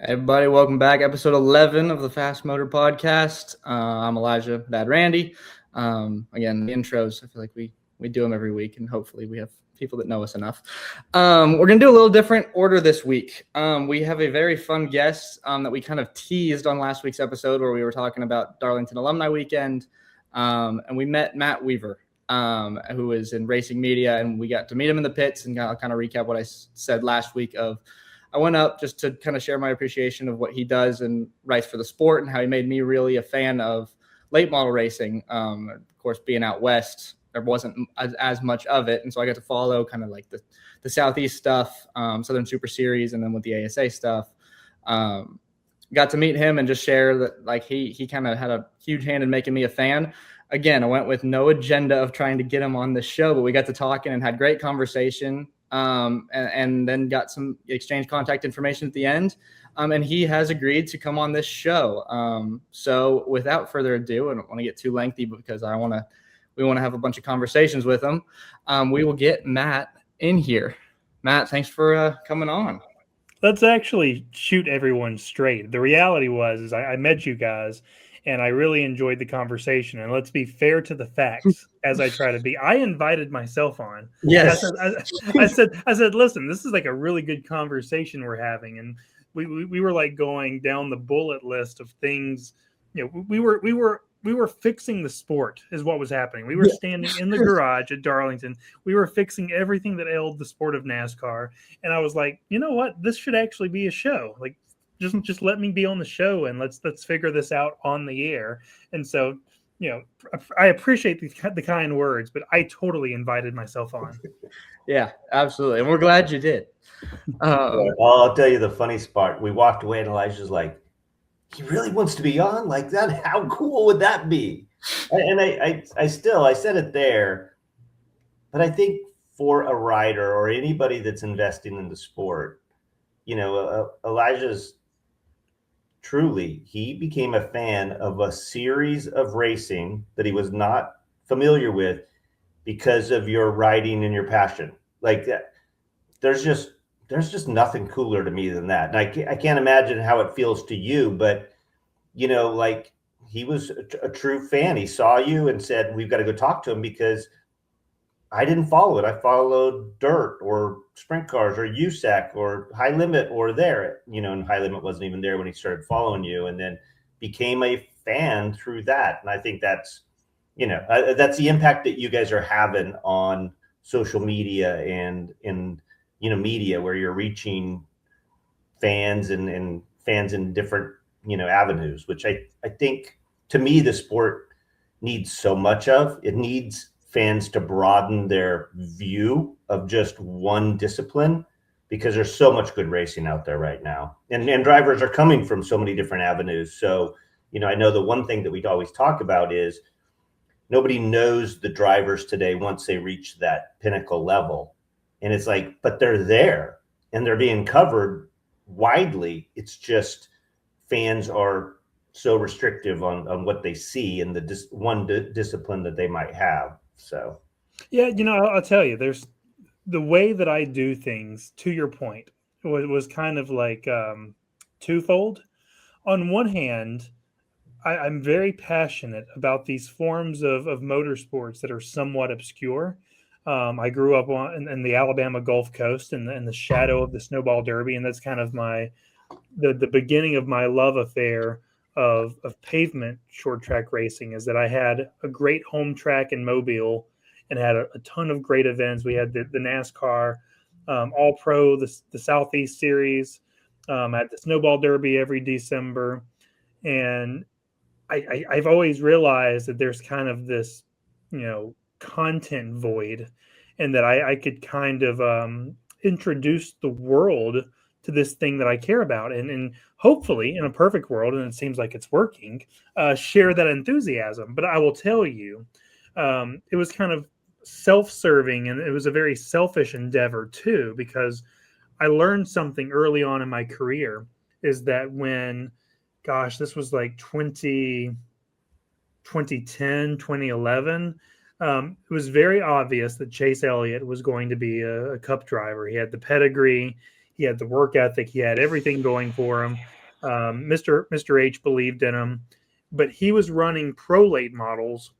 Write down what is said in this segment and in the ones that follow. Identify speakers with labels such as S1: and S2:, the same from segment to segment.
S1: Everybody, welcome back. Episode 11 of the Fast Motor Podcast. I'm Elijah, Dad Randy. Again, the intros, I feel like we do them every week, and hopefully we have people that know us enough. We're going to do a little different order this week. We have a very fun guest that we kind of teased on last week's episode where we were talking about Darlington Alumni Weekend, and we met Matt Weaver, who is in racing media, and we got to meet him in the pits, and I'll kind of recap what I said last week of I went up just to kind of share my appreciation of what he does and writes for the sport and how he made me really a fan of late model racing. Of course, being out west, there wasn't as much of it. And so I got to follow kind of like the Southeast stuff, Southern Super Series, and then with the ASA stuff. Got to meet him and just share that like he kind of had a huge hand in making me a fan. Again, I went with no agenda of trying to get him on the show, but we got to talking and had great conversation. And then got some exchange contact information at the end. And he has agreed to come on this show. So without further ado, I don't want to get too lengthy because we want to have a bunch of conversations with him. We will get Matt in here. Matt, thanks for coming on.
S2: Let's actually shoot everyone straight. The reality was I met you guys and I really enjoyed the conversation. And let's be fair to the facts as I try to be. I invited myself on.
S1: Yes.
S2: I said, listen, this is like a really good conversation we're having. And we were like going down the bullet list of things. You know, we were fixing the sport is what was happening. We were standing in the garage at Darlington. We were fixing everything that ailed the sport of NASCAR. And I was like, you know what? This should actually be a show. Like, just let me be on the show and let's figure this out on the air. And so, you know, I appreciate the kind words, but I totally invited myself on.
S1: Yeah, absolutely. And we're glad you did.
S3: I'll tell you the funny part. We walked away and Elijah's like, he really wants to be on like that. How cool would that be? And I said it there, but I think for a rider or anybody that's investing in the sport, you know, Elijah's he became a fan of a series of racing that he was not familiar with because of your riding and your passion. Like that, there's just nothing cooler to me than that. And I can't imagine how it feels to you, but you know, like he was a true fan. He saw you and said, we've got to go talk to him because I didn't follow it. I followed dirt or sprint cars or USAC or high limit or there, you know, and high limit wasn't even there when he started following you and then became a fan through that. And I think that's, you know, that's the impact that you guys are having on social media and you know, media where you're reaching fans and fans in different, you know, avenues, which I think to me, the sport needs so much of. It needs fans to broaden their view of just one discipline because there's so much good racing out there right now. And drivers are coming from so many different avenues. So, you know, I know the one thing that we always talk about is nobody knows the drivers today once they reach that pinnacle level. And it's like, but they're there and they're being covered widely. It's just fans are so restrictive on what they see in the one discipline that they might have. So,
S2: yeah, you know, I'll tell you, there's the way that I do things, to your point, was kind of like twofold. On one hand, I'm very passionate about these forms of motorsports that are somewhat obscure. I grew up in the Alabama Gulf Coast in the shadow of the Snowball Derby, and that's kind of the beginning of my love affair of pavement short track racing is that I had a great home track in Mobile and had a ton of great events. We had the NASCAR All Pro, the Southeast Series, at the Snowball Derby every December. And I've always realized that there's kind of this, you know, content void and that I could kind of introduce the world to this thing that I care about and hopefully in a perfect world, and it seems like it's working, share that enthusiasm. But I will tell you, it was kind of self-serving and it was a very selfish endeavor too, because I learned something early on in my career is that when, gosh, this was like 2010, 2011, it was very obvious that Chase Elliott was going to be a cup driver. He had the pedigree. He had the work ethic. He had everything going for him. Mr. H believed in him, but he was running pro late models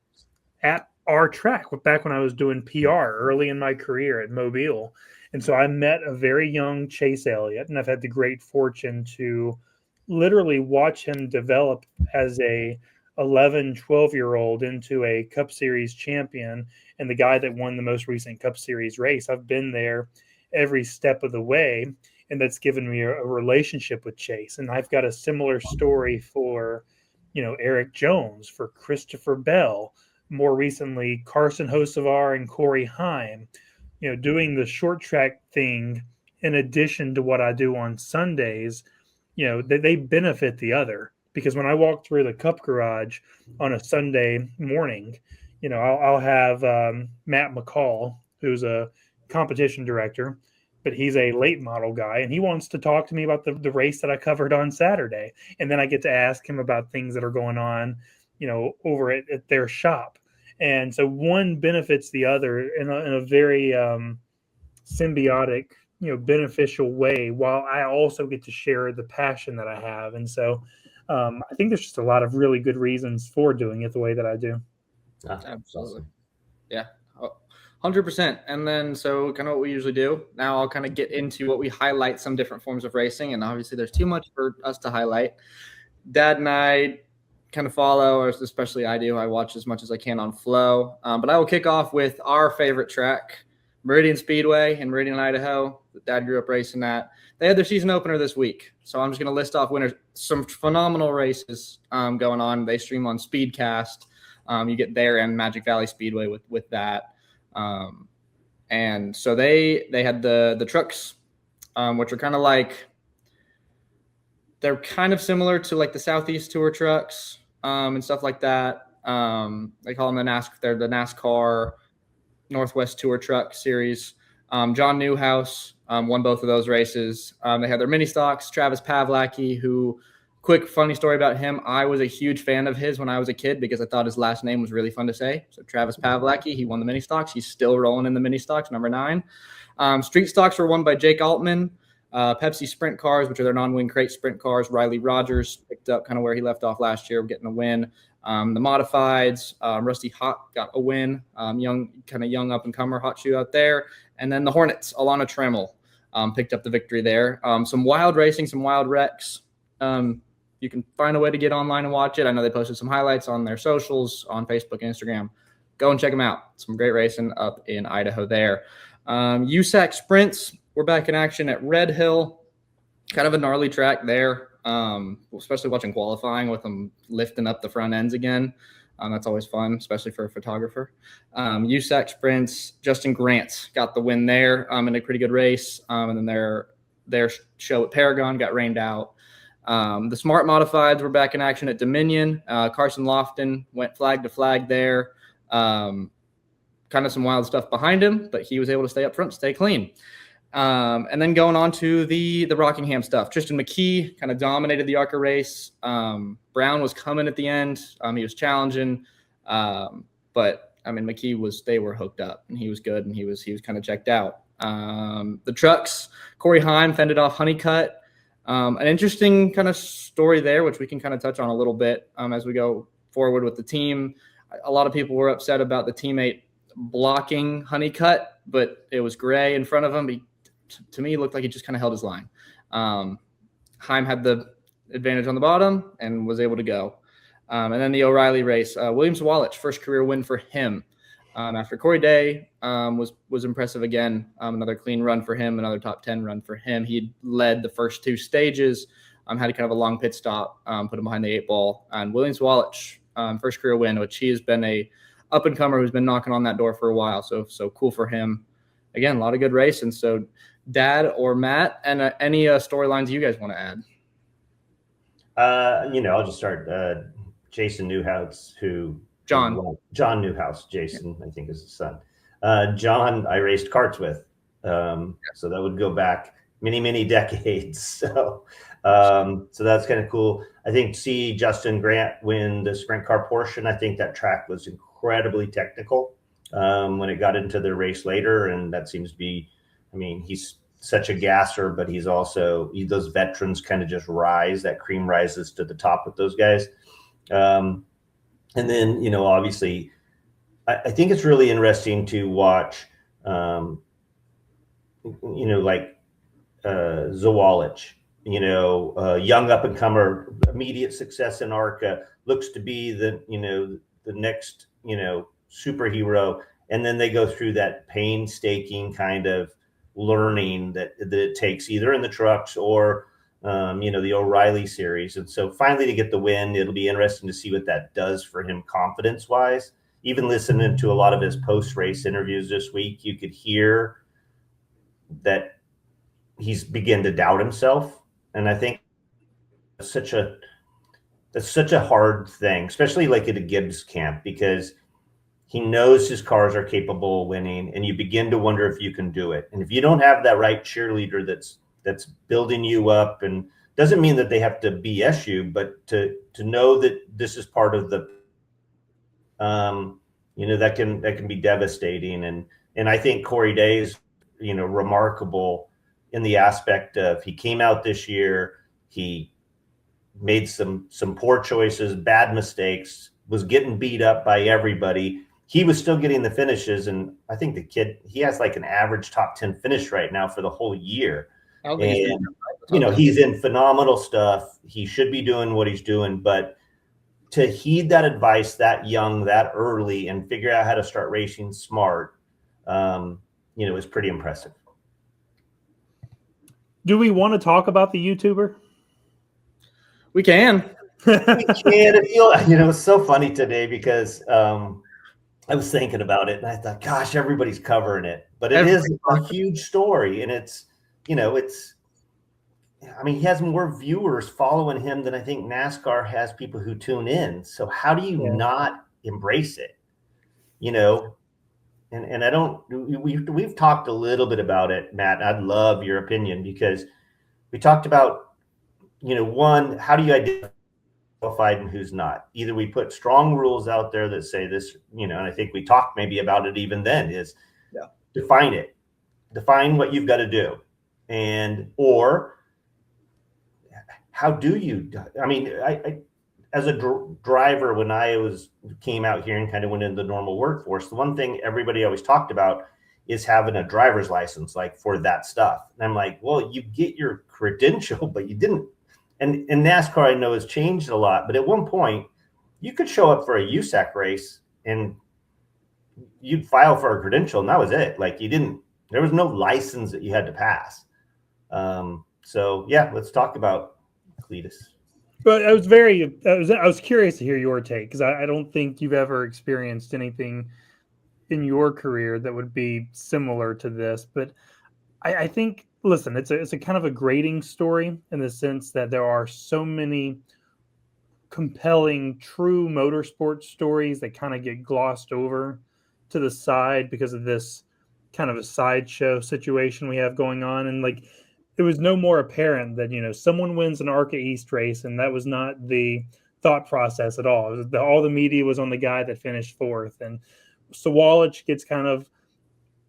S2: at our track back when I was doing PR early in my career at Mobile. And so I met a very young Chase Elliott, and I've had the great fortune to literally watch him develop as a 11, 12-year-old into a Cup Series champion and the guy that won the most recent Cup Series race. I've been there every step of the way, and that's given me a relationship with Chase. And I've got a similar story for, Eric Jones, for Christopher Bell, more recently Carson Hocevar and Corey Heim, doing the short track thing in addition to what I do on Sundays. They benefit the other, because when I walk through the Cup garage on a Sunday morning, I'll have Matt McCall, who's a competition director, but he's a late model guy, and he wants to talk to me about the race that I covered on Saturday. And then I get to ask him about things that are going on, over at their shop. And so one benefits the other in a very symbiotic, beneficial way, while I also get to share the passion that I have. And so I think there's just a lot of really good reasons for doing it the way that I do.
S1: Absolutely. Yeah. 100%. And then, so kind of what we usually do now, I'll kind of get into what we highlight some different forms of racing. And obviously there's too much for us to highlight. Dad and I kind of follow, or especially I do. I watch as much as I can on Flow. But I will kick off with our favorite track, Meridian Speedway in Meridian, Idaho. Dad grew up racing that. They had their season opener this week. So I'm just going to list off winners. Some phenomenal races going on. They stream on Speedcast. You get there and Magic Valley Speedway with that. And so they had the trucks, which are kind of like, they're kind of similar to like the Southeast Tour trucks and stuff like that. They call them they're the NASCAR Northwest Tour Truck Series. John Newhouse won both of those races. They had their mini stocks. Travis Pavlaki, who, quick funny story about him, I was a huge fan of his when I was a kid because I thought his last name was really fun to say. So Travis Pavlaki, he won the mini stocks. He's still rolling in the mini stocks, number 9. Street stocks were won by Jake Altman. Pepsi sprint cars, which are their non-wing crate sprint cars. Riley Rogers picked up kind of where he left off last year, getting a win. The modifieds, Rusty Hot got a win. Young up-and-comer hot shoe out there. And then the Hornets, Alana Tremmel, picked up the victory there. Some wild racing, some wild wrecks. You can find a way to get online and watch it. I know they posted some highlights on their socials, on Facebook and Instagram. Go and check them out. Some great racing up in Idaho there. USAC Sprints, we're back in action at Red Hill. Kind of a gnarly track there, especially watching qualifying with them lifting up the front ends again. That's always fun, especially for a photographer. USAC Sprints, Justin Grant got the win there in a pretty good race. And then their show at Paragon got rained out. The Smart Modifieds were back in action at Dominion. Carson Lofton went flag to flag there. Kind of some wild stuff behind him, but he was able to stay up front, stay clean. And then going on to the Rockingham stuff, Tristan McKee kind of dominated the ARCA race. Brown was coming at the end. He was challenging, but I mean, they were hooked up, and he was good, and he was kind of checked out. The trucks, Corey Heim fended off Honeycutt. An interesting kind of story there, which we can kind of touch on a little bit as we go forward with the team. A lot of people were upset about the teammate blocking Honeycutt, but it was Gray in front of him. To me, it looked like he just kind of held his line. Heim had the advantage on the bottom and was able to go. And then the O'Reilly race, Williams Walich, first career win for him. After Corey Day was impressive again. Another clean run for him, another top 10 run for him. He led the first 2 stages, had kind of a long pit stop, put him behind the 8 ball. And Williams Walich, first career win, which he has been a up-and-comer who's been knocking on that door for a while. So cool for him. Again, a lot of good racing. So Dad or Matt, and any storylines you guys want to add?
S3: I'll just start. Jason Newhouse, John Newhouse, Jason, I think is his son. John, I raced karts with. So that would go back many, many decades. So that's kind of cool. I think see Justin Grant win the sprint car portion. I think that track was incredibly technical when it got into the race later. And that seems to be, he's such a gasser, but he's also those veterans kind of just rise. That cream rises to the top with those guys. And then, you know, obviously, I think it's really interesting to watch, you know, like Zawalich, you know, young up and comer, immediate success in ARCA, looks to be the, you know, the next, you know, superhero. And then they go through that painstaking kind of learning that it takes either in the trucks or, you know, the O'Reilly series. And so finally to get the win, it'll be interesting to see what that does for him confidence wise. Even listening to a lot of his post-race interviews this week, you could hear that he's begun to doubt himself. And I think it's such a hard thing, especially like at a Gibbs camp, because he knows his cars are capable of winning, and you begin to wonder if you can do it. And if you don't have that right cheerleader that's building you up, and doesn't mean that they have to BS you, but to know that this is part of the, you know, that can be devastating. And I think Corey Day is, you know, remarkable in the aspect of he came out this year, he made some poor choices, bad mistakes, was getting beat up by everybody. He was still getting the finishes, and I think the kid, he has like an average top 10 finish right now for the whole year. And you know, he's in phenomenal stuff. He should be doing what he's doing, but to heed that advice that young, that early, and figure out how to start racing smart, you know, is pretty impressive.
S2: Do we want to talk about the YouTuber?
S1: We can.
S3: We can. You know, it's so funny today because I was thinking about it and I thought, gosh, everybody's covering it, but it is a huge story. And it's, you know, I mean, he has more viewers following him than I think NASCAR has people who tune in. So how do you not embrace it? You know, and I don't, we've talked a little bit about it, Matt. I'd love your opinion because we talked about, you know, one, how do you identify qualified and who's not? Either we put strong rules out there that say this, you know, and I think we talked maybe about it even then, is define what you've got to do. And, or how do you, I mean, I as a driver, when I came out here and kind of went into the normal workforce, the one thing everybody always talked about is having a driver's license, like for that stuff. And I'm like, well, you get your credential, but you didn't. And NASCAR, I know, has changed a lot, but at one point you could show up for a USAC race and you'd file for a credential and that was it. Like there was no license that you had to pass. So yeah, let's talk about Cleetus.
S2: But I was curious to hear your take, because I don't think you've ever experienced anything in your career that would be similar to this. But I think, listen, it's a kind of a grading story in the sense that there are so many compelling, true motorsports stories that kind of get glossed over to the side because of this kind of a sideshow situation we have going on. And like, it was no more apparent that, you know, someone wins an ARCA East race, and that was not the thought process at all. All the media was on the guy that finished fourth, and Sawalich gets kind of,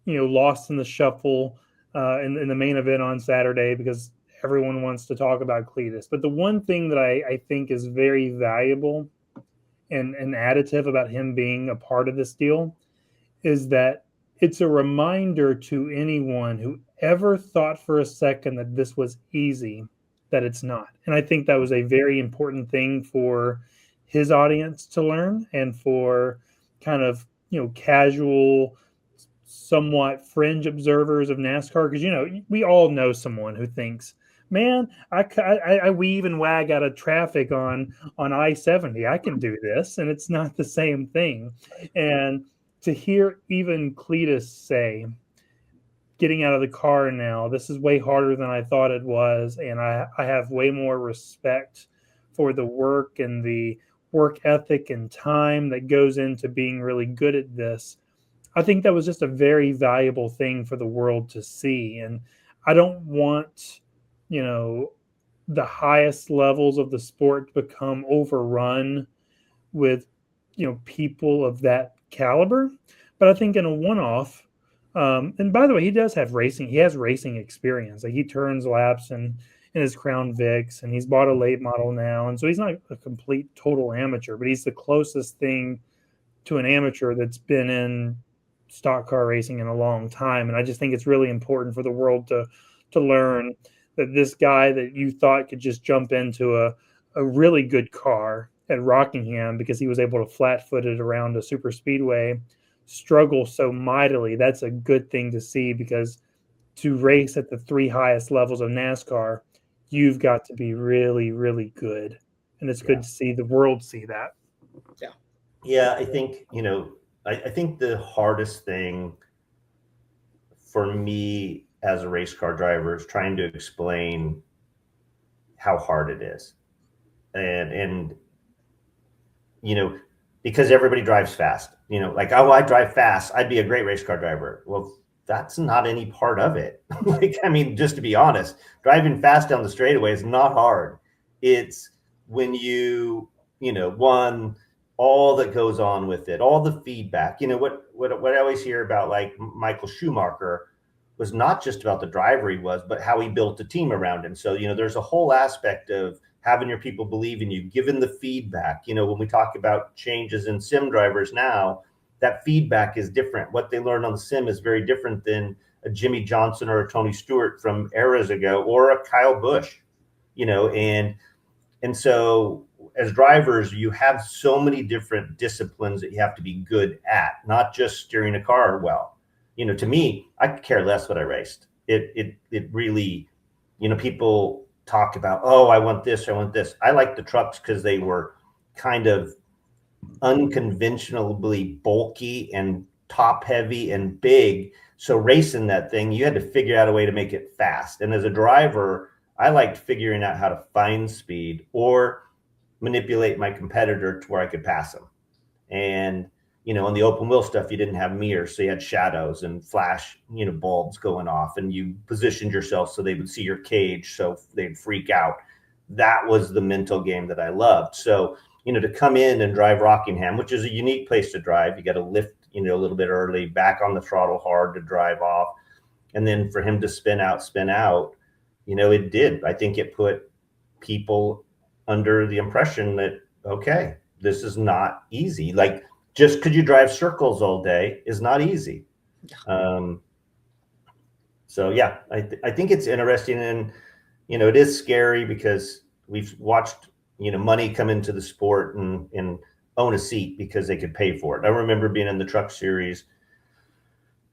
S2: you know, lost in the shuffle in the main event on Saturday because everyone wants to talk about Cleetus. But the one thing that I think is very valuable and additive about him being a part of this deal is that it's a reminder to anyone who ever thought for a second that this was easy, that it's not. And I think that was a very important thing for his audience to learn, and for kind of, you know, casual, somewhat fringe observers of NASCAR. Because, you know, we all know someone who thinks, man, I weave and wag out of traffic on I-70. I can do this. And it's not the same thing. And to hear even Cleetus say, getting out of the car now, this is way harder than I thought it was. And I have way more respect for the work and the work ethic and time that goes into being really good at this. I think that was just a very valuable thing for the world to see. And I don't want, you know, the highest levels of the sport to become overrun with, you know, people of that caliber. But I think in a one-off, And by the way, he does have racing. He has racing experience. Like he turns laps in his Crown Vics, and he's bought a late model now. And so he's not a complete total amateur, but he's the closest thing to an amateur that's been in stock car racing in a long time. And I just think it's really important for the world to learn that this guy that you thought could just jump into a really good car at Rockingham because he was able to flat-foot it around a super speedway struggle so mightily. That's a good thing to see, because to race at the 3 highest levels of NASCAR, you've got to be really, really good. And it's good to see the world see that.
S3: Yeah, I think, I think the hardest thing for me as a race car driver is trying to explain how hard it is. And because everybody drives fast, like, oh, I drive fast, I'd be a great race car driver. Well, that's not any part of it. Just to be honest, driving fast down the straightaway is not hard. It's when all that goes on with it, all the feedback. What I always hear about, like Michael Schumacher, was not just about the driver he was, but how he built a team around him. So, there's a whole aspect of having your people believe in you, giving the feedback. When we talk about changes in sim drivers now, that feedback is different. What they learn on the sim is very different than a Jimmy Johnson or a Tony Stewart from eras ago, or a Kyle Busch, and so as drivers, you have so many different disciplines that you have to be good at, not just steering a car well. To me, I could care less what I raced. It really, people talk about, oh, I want this, I want this. I like the trucks because they were kind of unconventionally bulky and top heavy and big. So racing that thing, you had to figure out a way to make it fast. And as a driver, I liked figuring out how to find speed or manipulate my competitor to where I could pass them. And, on the open wheel stuff, you didn't have mirrors. So you had shadows and flash, bulbs going off, and you positioned yourself so they would see your cage, so they'd freak out. That was the mental game that I loved. So, to come in and drive Rockingham, which is a unique place to drive, you got to lift, a little bit early, back on the throttle hard to drive off. And then for him to spin out, it did. I think it put people under the impression that, okay, this is not easy. Like, just could you drive circles all day is not easy. So yeah, I think it's interesting, and it is scary because we've watched money come into the sport and own a seat because they could pay for it. I remember being in the truck series.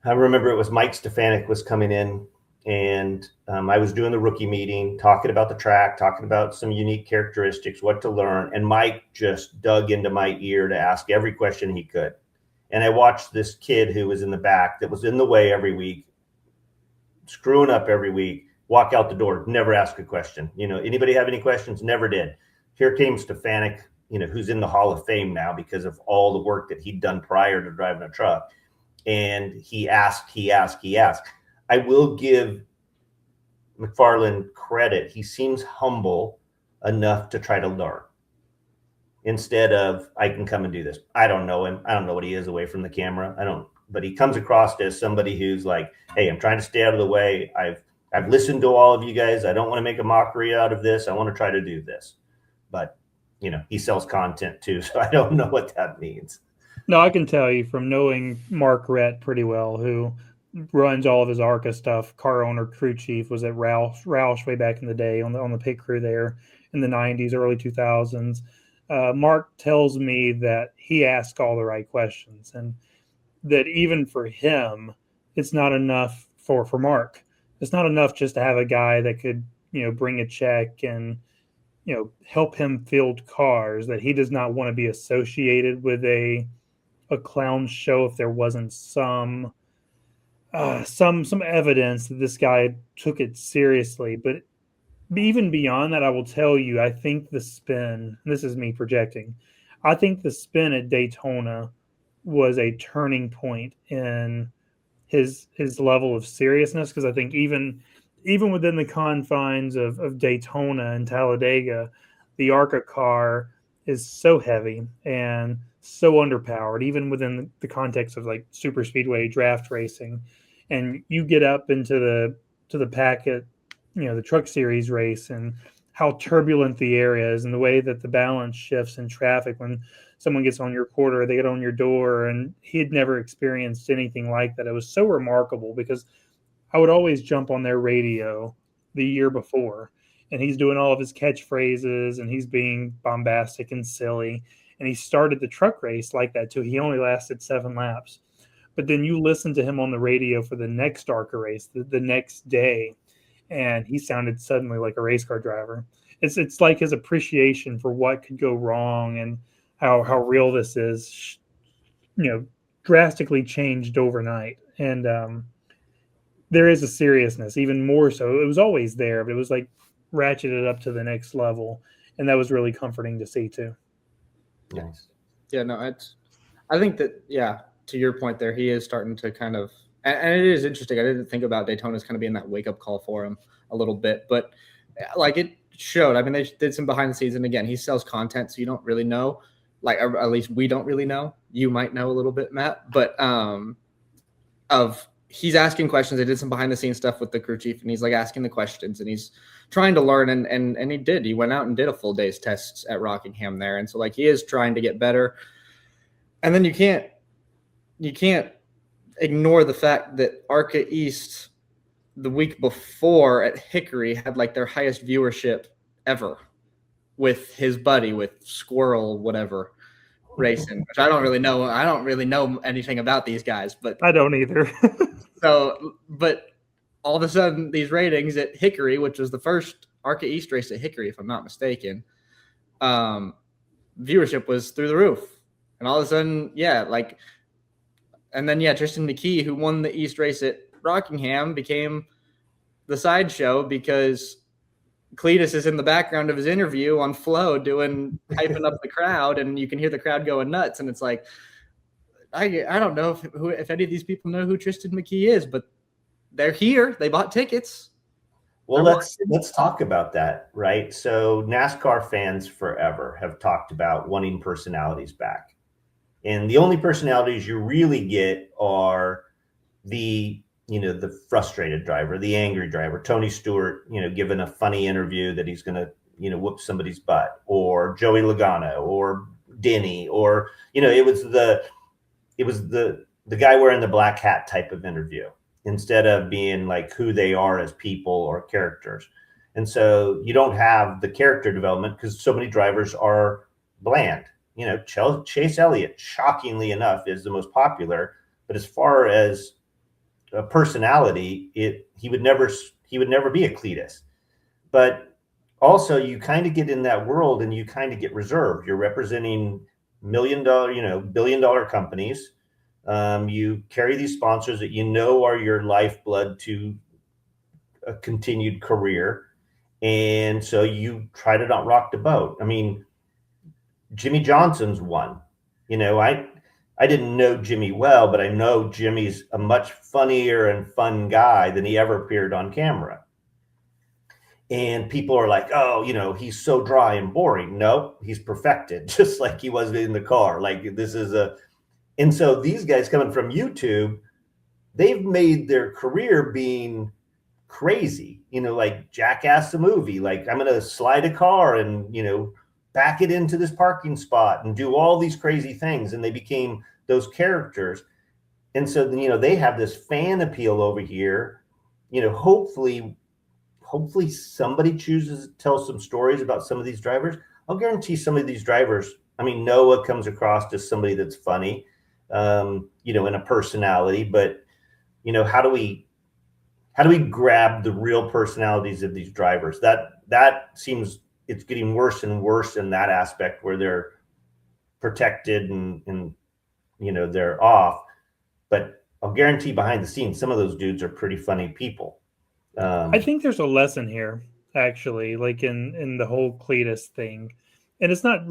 S3: I remember it was Mike Stefanik was coming in, and I was doing the rookie meeting, talking about the track, talking about some unique characteristics, what to learn. And Mike just dug into my ear to ask every question he could. And I watched this kid who was in the back that was in the way every week, screwing up every week, walk out the door, never ask a question. Anybody have any questions? Never did. Here came Stefanik, who's in the Hall of Fame now because of all the work that he'd done prior to driving a truck. And he asked. I will give McFarland credit. He seems humble enough to try to learn instead of, I can come and do this. I don't know him. I don't know what he is away from the camera. But he comes across as somebody who's like, hey, I'm trying to stay out of the way. I've listened to all of you guys. I don't want to make a mockery out of this. I want to try to do this. But, he sells content too. So I don't know what that means.
S2: No, I can tell you from knowing Mark Rett pretty well, who runs all of his ARCA stuff. Car owner, crew chief, was at Roush way back in the day on the pit crew there in the 90s, early 2000s. Mark tells me that he asks all the right questions, and that even for him, it's not enough for Mark. It's not enough just to have a guy that could, bring a check and, help him field cars, that he does not want to be associated with a clown show if there wasn't some evidence that this guy took it seriously. But even beyond that, I will tell you, I think the spin, this is me projecting, I think the spin at Daytona was a turning point in his level of seriousness, because I think even within the confines of Daytona and Talladega, the ARCA car is so heavy and so underpowered, even within the context of like super speedway draft racing. and you get up into the pack at, the Truck Series race, and how turbulent the area is, and the way that the balance shifts in traffic when someone gets on your quarter, they get on your door, and he had never experienced anything like that. It was so remarkable because I would always jump on their radio the year before, and he's doing all of his catchphrases, and he's being bombastic and silly. And he started the truck race like that too. He only lasted 7 laps. But then you listen to him on the radio for the next ARCA race, the next day, and he sounded suddenly like a race car driver. It's like his appreciation for what could go wrong and how real this is, drastically changed overnight. And there is a seriousness, even more so. It was always there, but it was like ratcheted up to the next level, and that was really comforting to see too.
S3: Nice.
S1: Yeah, no, I think that, yeah, to your point there, he is starting to kind of, and it is interesting. I didn't think about Daytona as kind of being that wake up call for him a little bit, but like it showed. I mean, they did some behind the scenes, and again, he sells content, so you don't really know. Like, at least we don't really know. You might know a little bit, Matt, but he's asking questions. They did some behind the scenes stuff with the crew chief, and he's like asking the questions, and he's trying to learn. And he did. He went out and did a full day's tests at Rockingham there, and so like he is trying to get better. And then you can't ignore the fact that ARCA East the week before at Hickory had like their highest viewership ever with his buddy, with Squirrel, whatever, racing, which I don't really know. I don't really know anything about these guys, but
S2: I don't either.
S1: But all of a sudden these ratings at Hickory, which was the first ARCA East race at Hickory, if I'm not mistaken, viewership was through the roof. And all of a sudden, Tristan McKee, who won the East race at Rockingham, became the sideshow because Cleetus is in the background of his interview on Flow hyping up the crowd, and you can hear the crowd going nuts. And it's like, I don't know if any of these people know who Tristan McKee is, but they're here. They bought tickets.
S3: Well, let's talk about that, right? So NASCAR fans forever have talked about wanting personalities back. And the only personalities you really get are the frustrated driver, the angry driver, Tony Stewart, giving a funny interview that he's going to, whoop somebody's butt, or Joey Logano, or Denny, or, it was the guy wearing the black hat type of interview, instead of being like who they are as people or characters. And so you don't have the character development because so many drivers are bland. Chase Elliott, shockingly enough, is the most popular, but as far as a personality, he would never be a Cleetus. But also, you kind of get in that world and you kind of get reserved. You're representing $1 million, billion-dollar companies. You carry these sponsors that are your lifeblood to a continued career, and so you try to not rock the boat. I mean, Jimmy Johnson's one. I didn't know Jimmy well, but I know Jimmy's a much funnier and fun guy than he ever appeared on camera. And people are like, oh, he's so dry and boring. No, he's perfected, just like he was in the car. Like and so these guys coming from YouTube, they've made their career being crazy, like Jackass the movie. Like, I'm going to slide a car and, back it into this parking spot and do all these crazy things. And they became those characters. And so, they have this fan appeal over here. Hopefully somebody chooses to tell some stories about some of these drivers. I'll guarantee some of these drivers, Noah comes across as somebody that's funny, in a personality, but, how do we grab the real personalities of these drivers? That seems it's getting worse and worse in that aspect, where they're protected and they're off. But I'll guarantee behind the scenes, some of those dudes are pretty funny people.
S2: I think there's a lesson here, actually, like in the whole Cleetus thing. And it's not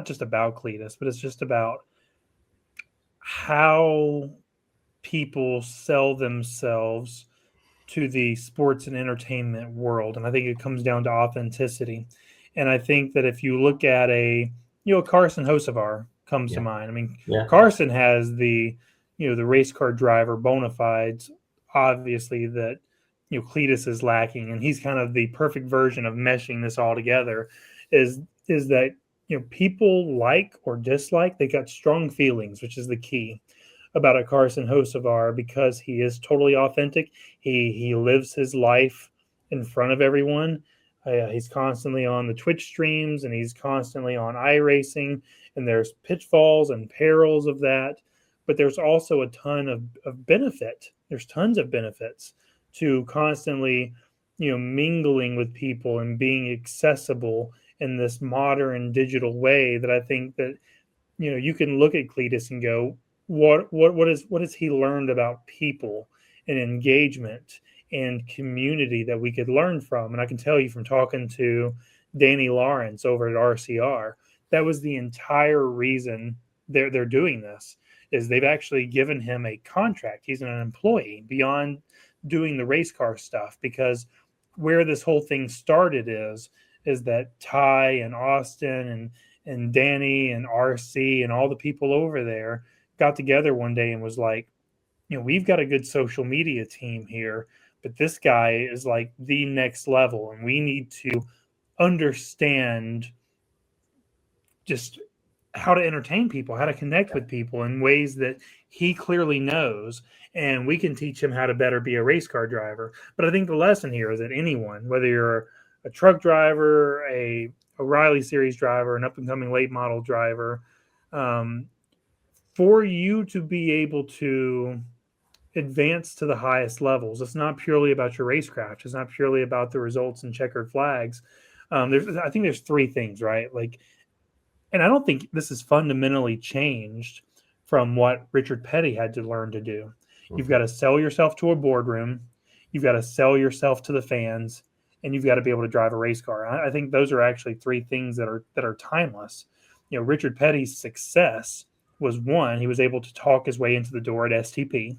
S2: just about Cleetus, but it's just about how people sell themselves to the sports and entertainment world. And I think it comes down to authenticity. And I think that if you look at Carson Hocevar comes to mind. Carson has the race car driver bona fides obviously that Cleetus is lacking, and he's kind of the perfect version of meshing this all together. Is that people like or dislike, they got strong feelings, which is the key about a Carson Hocevar, because he is totally authentic. He lives his life in front of everyone. He's constantly on the Twitch streams, and he's constantly on iRacing, and there's pitfalls and perils of that. But there's also a ton of benefit. There's tons of benefits to constantly, mingling with people and being accessible in this modern digital way, that I think that, you can look at Cleetus and go, what has he learned about people and engagement and community that we could learn from? And I can tell you from talking to Danny Lawrence over at RCR, that was the entire reason they're doing this, is they've actually given him a contract. He's an employee beyond doing the race car stuff, because where this whole thing started is that Ty and Austin and Danny and RC and all the people over there got together one day and was like, we've got a good social media team here, but this guy is like the next level, and we need to understand just how to entertain people, how to connect with people in ways that he clearly knows, and we can teach him how to better be a race car driver. But I think the lesson here is that anyone, whether you're a truck driver, a O'Reilly Series driver, an up-and-coming late model driver, for you to be able to advance to the highest levels, it's not purely about your racecraft. It's not purely about the results and checkered flags. I think there's three things, right? And I don't think this is fundamentally changed from what Richard Petty had to learn to do. Mm-hmm. You've got to sell yourself to a boardroom. You've got to sell yourself to the fans, and you've got to be able to drive a race car. I think those are actually three things that are timeless. Richard Petty's success was, one, he was able to talk his way into the door at STP.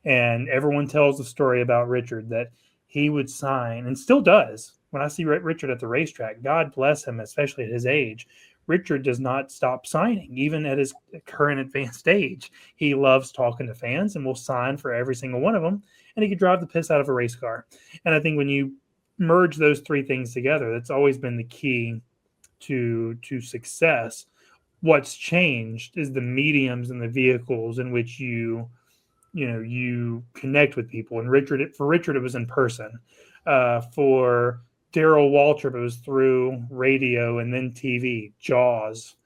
S2: And everyone tells the story about Richard, that he would sign, and still does. When I see Richard at the racetrack, God bless him, especially at his age, Richard does not stop signing, even at his current advanced age. He loves talking to fans and will sign for every single one of them, and he could drive the piss out of a race car. And I think when you merge those three things together, that's always been the key to success. What's changed is the mediums and the vehicles in which you connect with people. And for Richard, it was in person. For Darrell Waltrip, it was through radio and then TV, Jaws.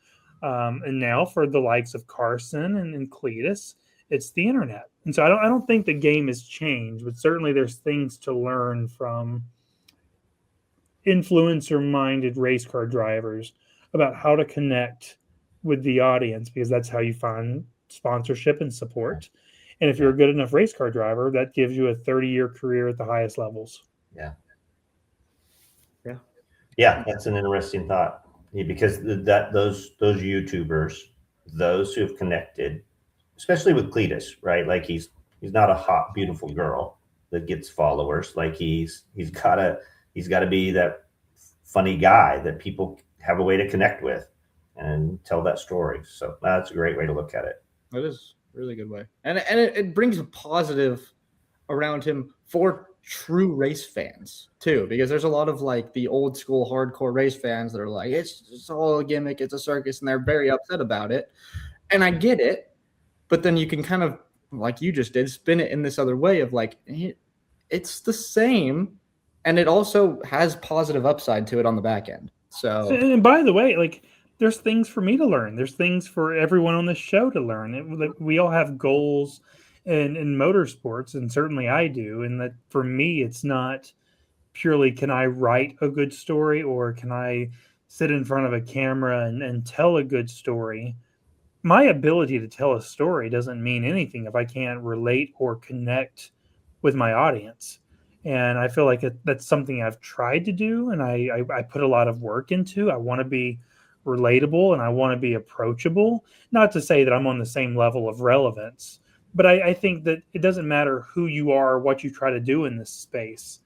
S2: And now for the likes of Carson and Cleetus, it's the internet. And so I don't think the game has changed, but certainly there's things to learn from influencer-minded race car drivers about how to connect with the audience, because that's how you find sponsorship and support. And if you're a good enough race car driver, that gives you a 30-year career at the highest levels.
S3: Yeah, that's an interesting thought. Because those YouTubers, those who have connected, especially with Cleetus, right? Like he's not a hot, beautiful girl that gets followers. Like he's got to be that funny guy that people have a way to connect with and tell that story. So that's a great way to look at it.
S1: It is a really good way. And it brings a positive around him for true race fans too, because there's a lot of like the old school hardcore race fans that are like, it's all a gimmick, it's a circus, and they're very upset about it. And I get it, but then you can kind of, like you just did, spin it in this other way of like, it's the same, and it also has positive upside to it on the back end. So,
S2: and by the way, like, there's things for me to learn. There's things for everyone on this show to learn. We all have goals in motorsports, and certainly I do. And that for me, it's not purely, can I write a good story, or can I sit in front of a camera and tell a good story? My ability to tell a story doesn't mean anything if I can't relate or connect with my audience. And I feel like that's something I've tried to do, and I put a lot of work into. I want to be relatable, and I want to be approachable. Not to say that I'm on the same level of relevance, but I think that it doesn't matter who you are or what you try to do in this space.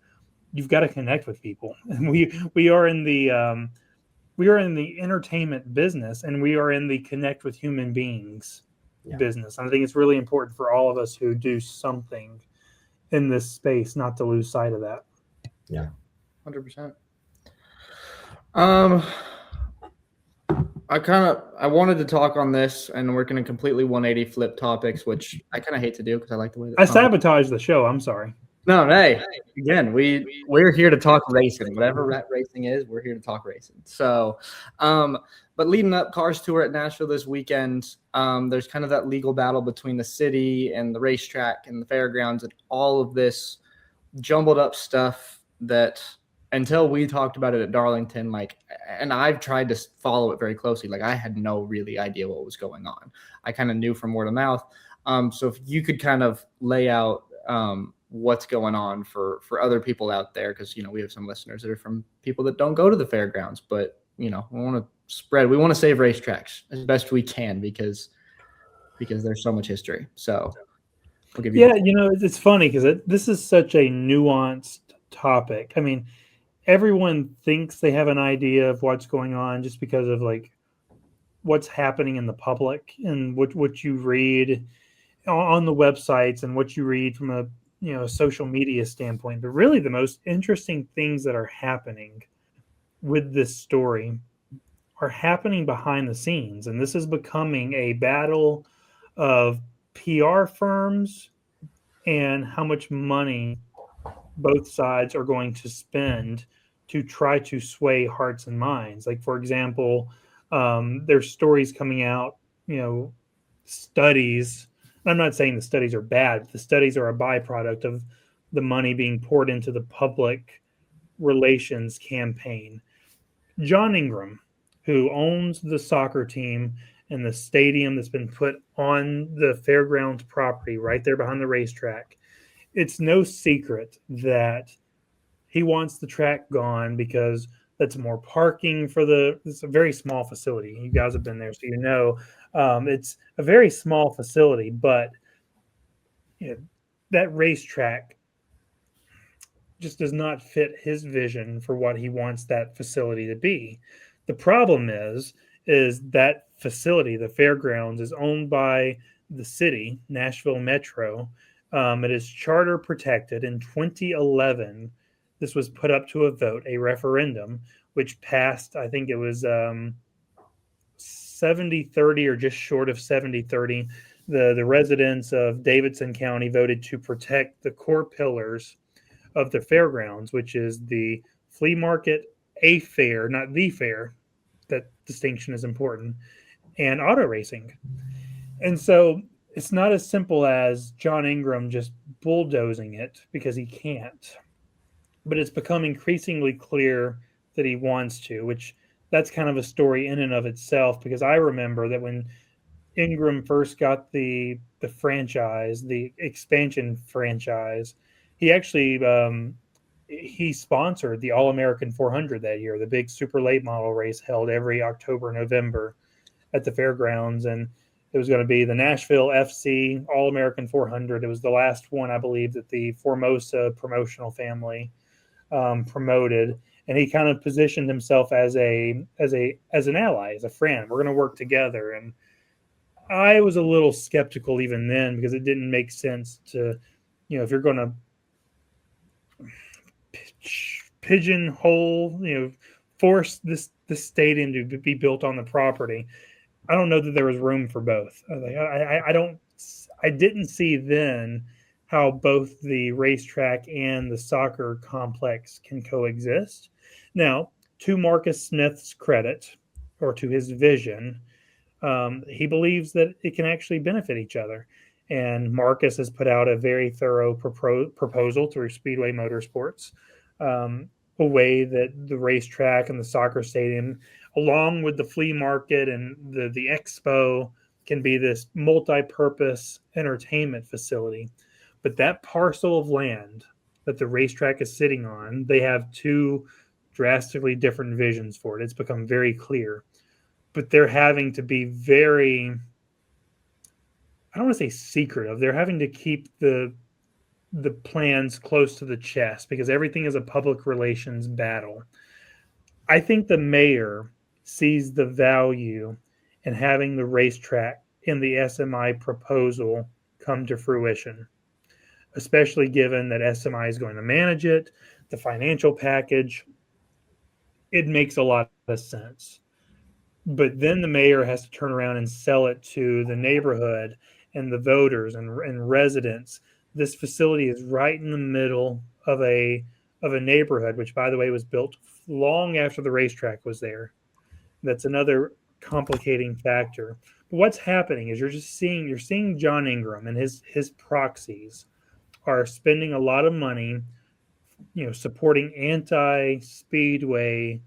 S2: You've got to connect with people. And we are in the entertainment business, and we are in the connect with human beings business. And I think it's really important for all of us who do something in this space not to lose sight of that.
S3: Yeah.
S1: 100%. I wanted to talk on this, and we're going to completely 180 flip topics, which I kind of hate to do because I like the way that
S2: I sabotaged the show. I'm sorry.
S1: No, hey, again, we're here to talk racing. Whatever racing is, we're here to talk racing. So, but leading up Cars Tour at Nashville this weekend, there's kind of that legal battle between the city and the racetrack and the fairgrounds and all of this jumbled up stuff that until we talked about it at Darlington, like, and I've tried to follow it very closely. Like, I had no really idea what was going on. I kind of knew from word of mouth. So if you could kind of lay out what's going on for other people out there, because, you know, we have some listeners that are from people that don't go to the fairgrounds, but, you know, we want to save racetracks as best we can because there's so much history. So we'll give you.
S2: Yeah, you know, it's funny because this is such a nuanced topic. I mean, everyone thinks they have an idea of what's going on just because of like what's happening in the public and what you read on the websites and what you read from a, you know, social media standpoint. But really the most interesting things that are happening with this story are happening behind the scenes. And this is becoming a battle of PR firms and how much money both sides are going to spend to try to sway hearts and minds. Like, for example, there's stories coming out, you know, studies. I'm not saying the studies are bad, but the studies are a byproduct of the money being poured into the public relations campaign. John Ingram, who owns the soccer team and the stadium that's been put on the fairgrounds property right there behind the racetrack, it's no secret that he wants the track gone because that's more parking for it's a very small facility. You guys have been there, so you know. It's a very small facility, but you know, that racetrack just does not fit his vision for what he wants that facility to be. The problem is that facility, the fairgrounds, is owned by the city, Nashville Metro. It is charter protected. In 2011, this was put up to a vote, a referendum, which passed, I think it was 70-30 or just short of 70-30. The residents of Davidson County voted to protect the core pillars of the fairgrounds, which is the flea market, a fair, not the fair, that distinction is important, and auto racing. And so it's not as simple as John Ingram just bulldozing it because he can't. But it's become increasingly clear that he wants to, which that's kind of a story in and of itself, because I remember that when Ingram first got the franchise, the expansion franchise, he actually he sponsored the All-American 400 that year, the big super late model race held every October, November at the fairgrounds. And it was going to be the Nashville FC All-American 400. It was the last one, I believe, that the Formosa promotional family promoted. And he kind of positioned himself as an ally, as a friend. We're going to work together. And I was a little skeptical even then because it didn't make sense to, you know, if you're going to pigeonhole, you know, force this stadium to be built on the property. I don't know that there was room for both. I didn't see then how both the racetrack and the soccer complex can coexist. Now, to Marcus Smith's credit, or to his vision, he believes that it can actually benefit each other. And Marcus has put out a very thorough proposal through Speedway Motorsports, a way that the racetrack and the soccer stadium, along with the flea market and the expo, can be this multi-purpose entertainment facility. But that parcel of land that the racetrack is sitting on, they have two drastically different visions for it. It's become very clear. But they're having to be very, I don't want to say secretive. They're having to keep the plans close to the chest because everything is a public relations battle. I think the mayor sees the value in having the racetrack in the SMI proposal come to fruition. especially given that SMI is going to manage it, the financial package. It makes a lot of sense. But then the mayor has to turn around and sell it to the neighborhood and the voters and residents. This facility is right in the middle of a neighborhood, which, by the way, was built long after the racetrack was there. That's another complicating factor. But what's happening is you're seeing John Ingram and his proxies are spending a lot of money, supporting anti-speedway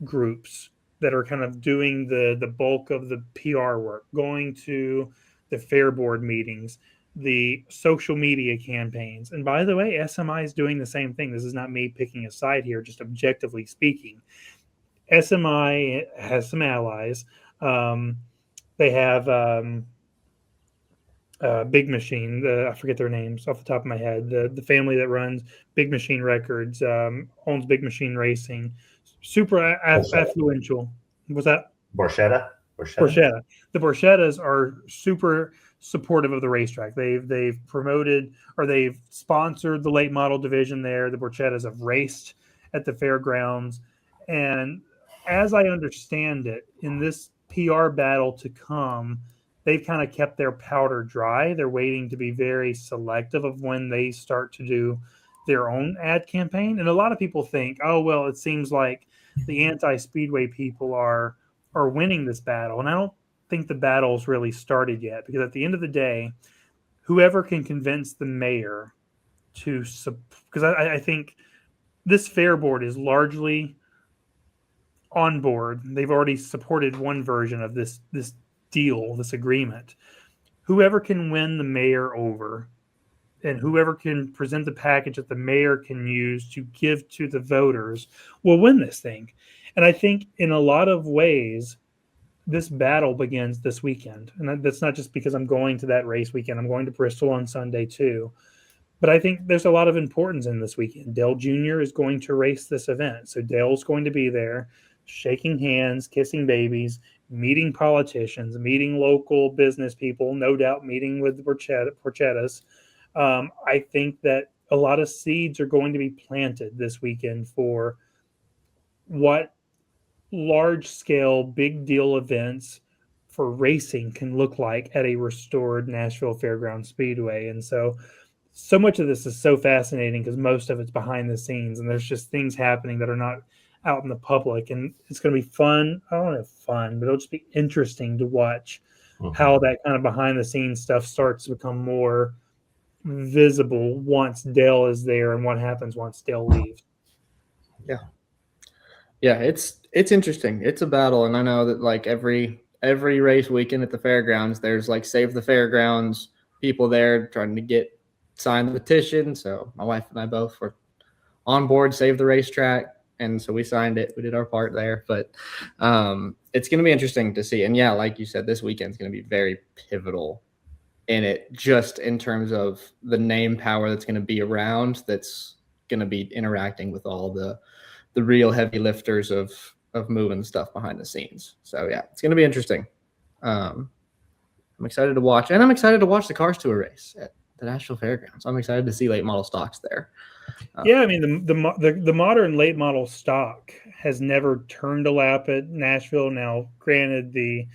S2: groups that are kind of doing the bulk of the PR work, going to the fair board meetings, the social media campaigns. And by the way, SMI is doing the same thing. This is not me picking a side here, just objectively speaking. SMI has some allies. They have Big Machine. I forget their names off the top of my head. The family that runs Big Machine Records owns Big Machine Racing. Super affluential. Was that
S3: Borchetta?
S2: Borchetta. The Borchettas are super supportive of the racetrack. They've promoted, or they've sponsored the late model division there. The Borchettas have raced at the fairgrounds. And as I understand it, in this PR battle to come, they've kind of kept their powder dry. They're waiting to be very selective of when they start to do their own ad campaign. And a lot of people think, oh, well, it seems like the anti-speedway people are winning this battle. And I don't think the battle's really started yet, because at the end of the day, whoever can convince the mayor to, because I think this fair board is largely on board. They've already supported one version of this deal, this agreement. Whoever can win the mayor over, and whoever can present the package that the mayor can use to give to the voters, will win this thing. And I think in a lot of ways, this battle begins this weekend. And that's not just because I'm going to that race weekend. I'm going to Bristol on Sunday too. But I think there's a lot of importance in this weekend. Dale Jr. is going to race this event. So Dale's going to be there, shaking hands, kissing babies, meeting politicians, meeting local business people, no doubt meeting with the Borchettas. I think that a lot of seeds are going to be planted this weekend for what large-scale, big-deal events for racing can look like at a restored Nashville Fairgrounds Speedway. And so much of this is so fascinating because most of it's behind the scenes, and there's just things happening that are not out in the public. And it's going to be fun. I don't want to have fun, but it'll just be interesting to watch how that kind of behind-the-scenes stuff starts to become more visible once Dale is there, and what happens once Dale leaves.
S1: Yeah, it's interesting. It's a battle, and I know that like every race weekend at the fairgrounds, there's like Save the Fairgrounds people there trying to sign the petition. So my wife and I both were on board, Save the Racetrack, and so we signed it. We did our part there, but it's going to be interesting to see. And yeah, like you said, this weekend's going to be very pivotal in it, just in terms of the name power that's going to be around, that's going to be interacting with all the real heavy lifters of moving stuff behind the scenes. So yeah, it's going to be interesting. I'm excited to watch, and I'm excited to watch the Cars Tour race at the Nashville Fairgrounds. I'm excited to see late model stocks there.
S2: Yeah, I mean the modern late model stock has never turned a lap at Nashville. Now, granted, the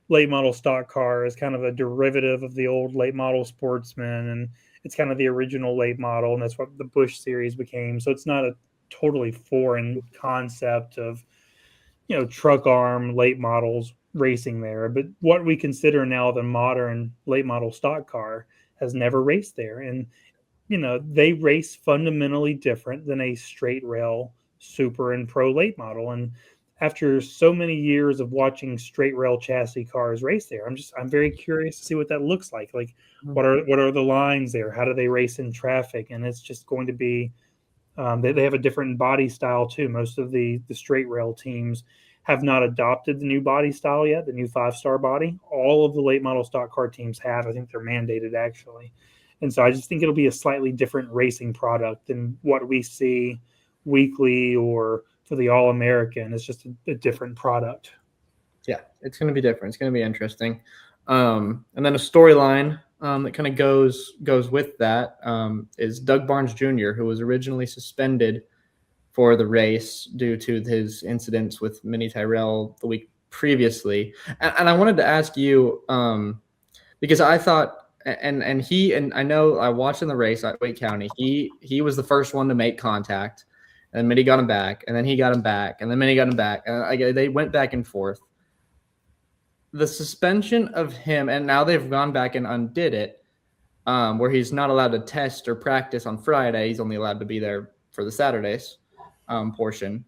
S2: late model stock car is kind of a derivative of the old late model Sportsman, and it's kind of the original late model, and that's what the Busch series became. So it's not a totally foreign concept of, truck arm late models racing there. But what we consider now the modern late model stock car has never raced there. And, they race fundamentally different than a straight rail super and pro late model. And after so many years of watching straight rail chassis cars race there, I'm very curious to see what that looks like. Like, what are the lines there? How do they race in traffic? And it's just going to be, they have a different body style too. Most of the straight rail teams have not adopted the new body style yet, the new 5-star body. All of the late model stock car teams have. I think they're mandated actually. And so I just think it'll be a slightly different racing product than what we see weekly or for the All-American. It's just a different product.
S1: Yeah, it's going to be different. It's going to be interesting. And then a storyline that kind of goes with that is Doug Barnes Jr., who was originally suspended for the race due to his incidents with Minnie Tyrell the week previously. And I wanted to ask you, because I thought, and I know I watched in the race at Wake County, he was the first one to make contact, and Minnie got him back, and then he got him back, and then Minnie got him back, and they went back and forth. The suspension of him, and now they've gone back and undid it, where he's not allowed to test or practice on Friday. He's only allowed to be there for the Saturdays portion.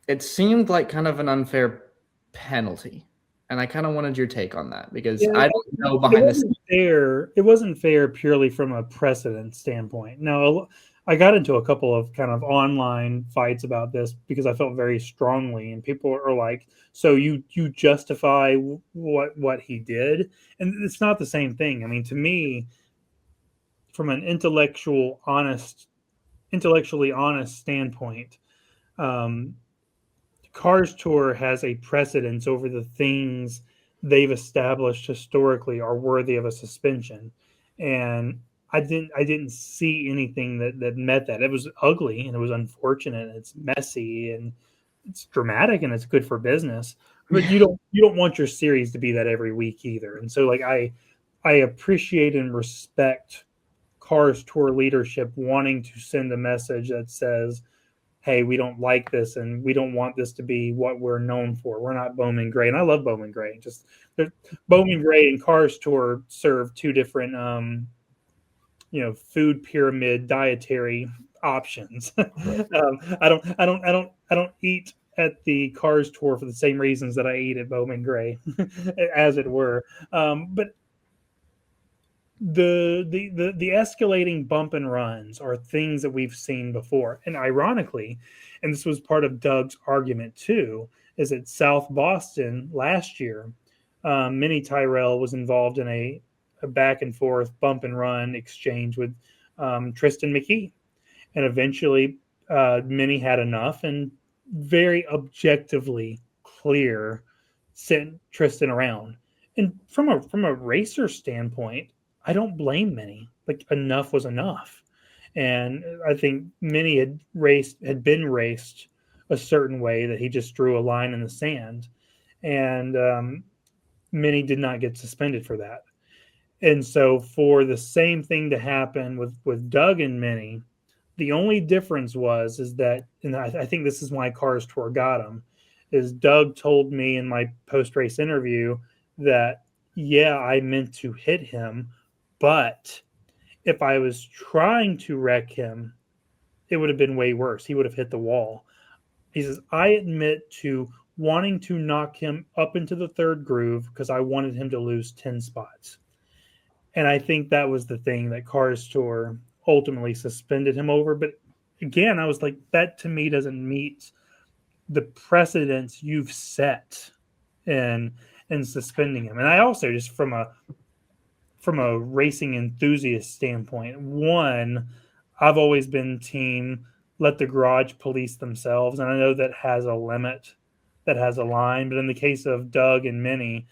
S1: It seemed like kind of an unfair penalty, and I kind of wanted your take on that, because I don't know behind the scenes.
S2: It wasn't fair purely from a precedent standpoint. Now, I got into a couple of kind of online fights about this because I felt very strongly, and people are like, so you justify what he did, and it's not the same thing. I mean, to me, from an intellectually honest standpoint, Cars Tour has a precedence over the things they've established historically are worthy of a suspension, and I didn't see anything that met that. It was ugly and it was unfortunate. And it's messy and it's dramatic and it's good for business, but you don't want your series to be that every week either. And so, like, I appreciate and respect Cars Tour leadership wanting to send a message that says, hey, we don't like this and we don't want this to be what we're known for. We're not Bowman Gray. And I love Bowman Gray. Just Bowman Gray and Cars Tour serve two different food pyramid dietary options. I don't eat at the Cars Tour for the same reasons that I eat at Bowman Gray, as it were. But the escalating bump and runs are things that we've seen before. And ironically, and this was part of Doug's argument too, is that South Boston last year, Minnie Tyrell was involved in a back and forth bump and run exchange with Tristan McKee. And eventually Minnie had enough and very objectively clear sent Tristan around. And from a racer standpoint, I don't blame Minnie. Like, enough was enough. And I think Minnie had been raced a certain way that he just drew a line in the sand. And Minnie did not get suspended for that. And so for the same thing to happen with Doug and Minnie, the only difference is that, and I think this is why Cars Tour got him, is Doug told me in my post-race interview that, yeah, I meant to hit him, but if I was trying to wreck him, it would have been way worse. He would have hit the wall. He says, I admit to wanting to knock him up into the third groove because I wanted him to lose 10 spots. And I think that was the thing that Cars Tour ultimately suspended him over. But again, I was like, that to me doesn't meet the precedents you've set in suspending him. And I also, just from a racing enthusiast standpoint, one, I've always been team let the garage police themselves. And I know that has a limit, that has a line. But in the case of Doug and Minnie,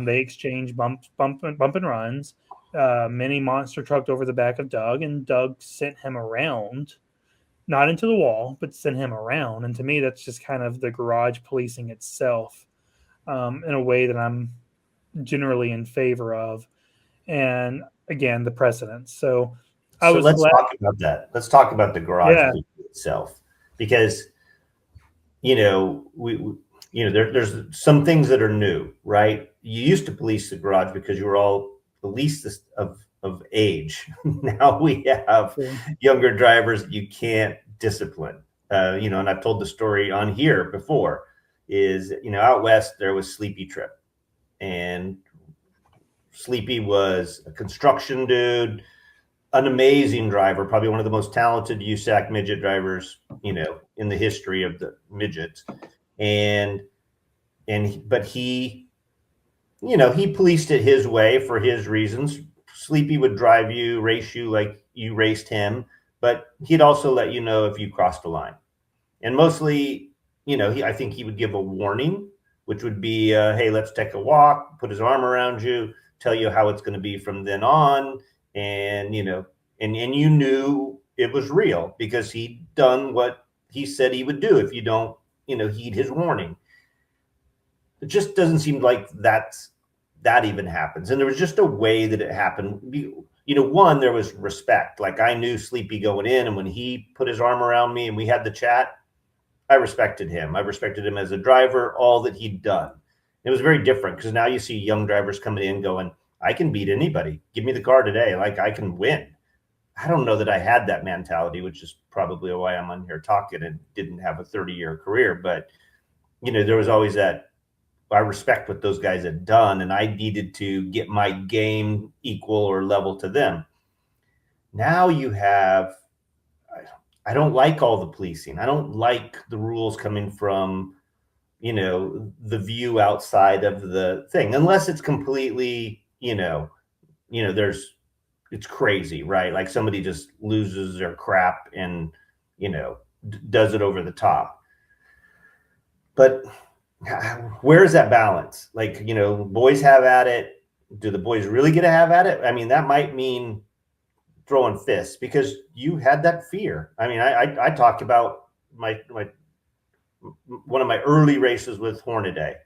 S2: they exchanged bump and runs. Minnie monster trucked over the back of Doug, and Doug sent him around, not into the wall, but sent him around. And to me, that's just kind of the garage policing itself, in a way that I'm generally in favor of. And again, the precedents. So
S3: let's talk about that. Let's talk about the garage itself, because there's some things that are new, right? You used to police the garage because you were all the least of age. Now we have younger drivers that you can't discipline. And I've told the story on here before. Is out west there was Sleepy Trip, and Sleepy was a construction dude, an amazing driver, probably one of the most talented USAC midget drivers, in the history of the midgets. But he policed it his way for his reasons. Sleepy would race you like you raced him, but he'd also let you know if you crossed the line. And mostly, I think he would give a warning, which would be, hey, let's take a walk, put his arm around you, tell you how it's going to be from then on. And, and you knew it was real because he'd done what he said he would do if you don't, heed his warning. It just doesn't seem like that even happens. And there was just a way that it happened. One, there was respect. Like I knew Sleepy going in, and when he put his arm around me and we had the chat, I respected him. I respected him as a driver, all that he'd done. It was very different because now you see young drivers coming in going, I can beat anybody. Give me the car today. Like I can win. I don't know that I had that mentality, which is probably why I'm on here talking and didn't have a 30-year career. But, there was always that, I respect what those guys had done, and I needed to get my game equal or level to them. Now you have, I don't like all the policing. I don't like the rules coming from, the view outside of the thing, unless it's completely, it's crazy, right? Like somebody just loses their crap and, does it over the top. But where is that balance? Like, boys have at it. Do the boys really get to have at it? I mean, that might mean throwing fists because you had that fear. I mean, I talked about one of my early races with Hornaday.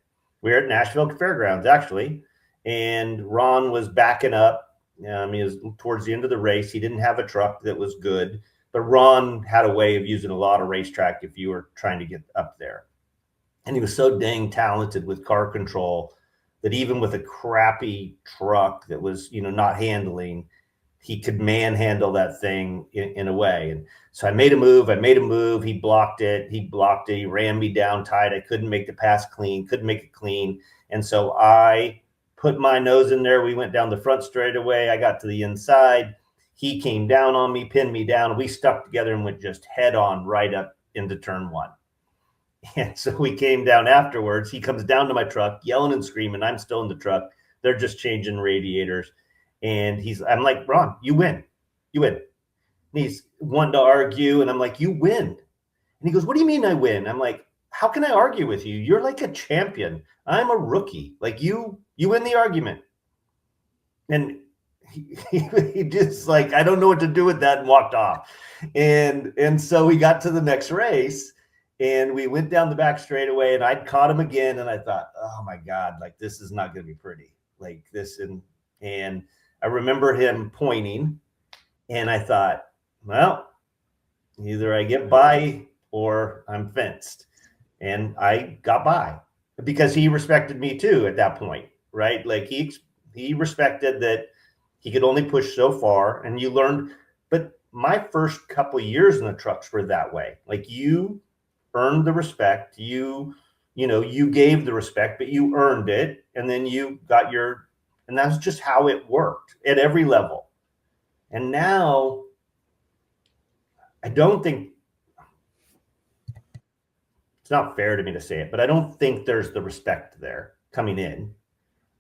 S3: We were at Nashville Fairgrounds actually, and Ron was backing up. He was towards the end of the race. He didn't have a truck that was good, but Ron had a way of using a lot of racetrack if you were trying to get up there. And he was so dang talented with car control that even with a crappy truck that was, not handling, he could manhandle that thing in a way. And so I made a move. He blocked it. He ran me down tight. I couldn't make the pass clean, couldn't make it clean. And so I put my nose in there. We went down the front straightaway. I got to the inside. He came down on me, pinned me down. We stuck together and went just head on right up into turn one. And so we came down afterwards. He comes down to my truck, yelling and screaming. I'm still in the truck. They're just changing radiators. And I'm like, Ron, you win. And he's wanting to argue. And I'm like, you win. And he goes, what do you mean I win? I'm like, how can I argue with you? You're like a champion. I'm a rookie. Like you win the argument. And he just like, I don't know what to do with that, and walked off. And so we got to the next race. And we went down the back straightaway, and I'd caught him again. And I thought, oh my God, like this is not going to be pretty like this. And I remember him pointing, and I thought, well, either I get by or I'm fenced. And I got by because he respected me too at that point, right? Like he respected that he could only push so far, and you learned. But my first couple of years in the trucks were that way. Like you earned the respect. You gave the respect, but you earned it. And then you got and that's just how it worked at every level. And now I don't think, it's not fair to me to say it, but I don't think there's the respect there coming in.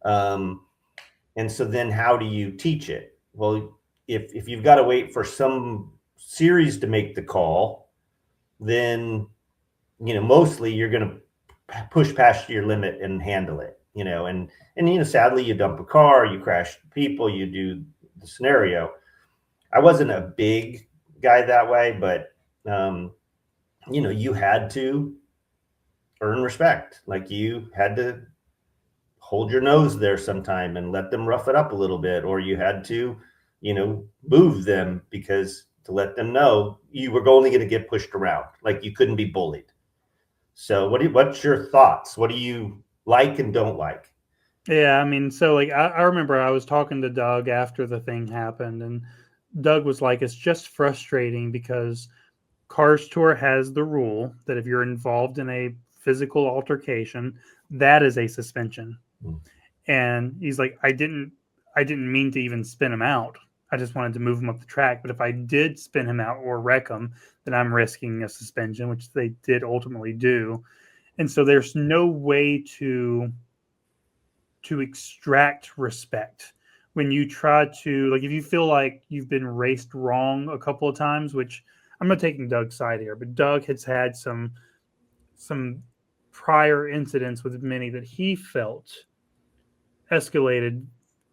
S3: And so then how do you teach it? Well, if you've got to wait for some series to make the call, then mostly you're going to push past your limit and handle it, and sadly you dump a car, you crash people, you do the scenario. I wasn't a big guy that way, but, you had to earn respect. Like you had to hold your nose there sometime and let them rough it up a little bit, or you had to, move them because to let them know you were only going to get pushed around. Like you couldn't be bullied. So what's your thoughts? What do you like and don't like?
S2: Yeah, I mean, so like I remember I was talking to Doug after the thing happened, and Doug was like, it's just frustrating because Cars Tour has the rule that if you're involved in a physical altercation, that is a suspension. And he's like, I didn't mean to even spin him out. I just wanted to move him up the track. But if I did spin him out or wreck him, then I'm risking a suspension, which they did ultimately do. And so there's no way to extract respect when you try to, like, if you feel like you've been raced wrong a couple of times, which I'm not taking Doug's side here, but Doug has had some prior incidents with many that he felt escalated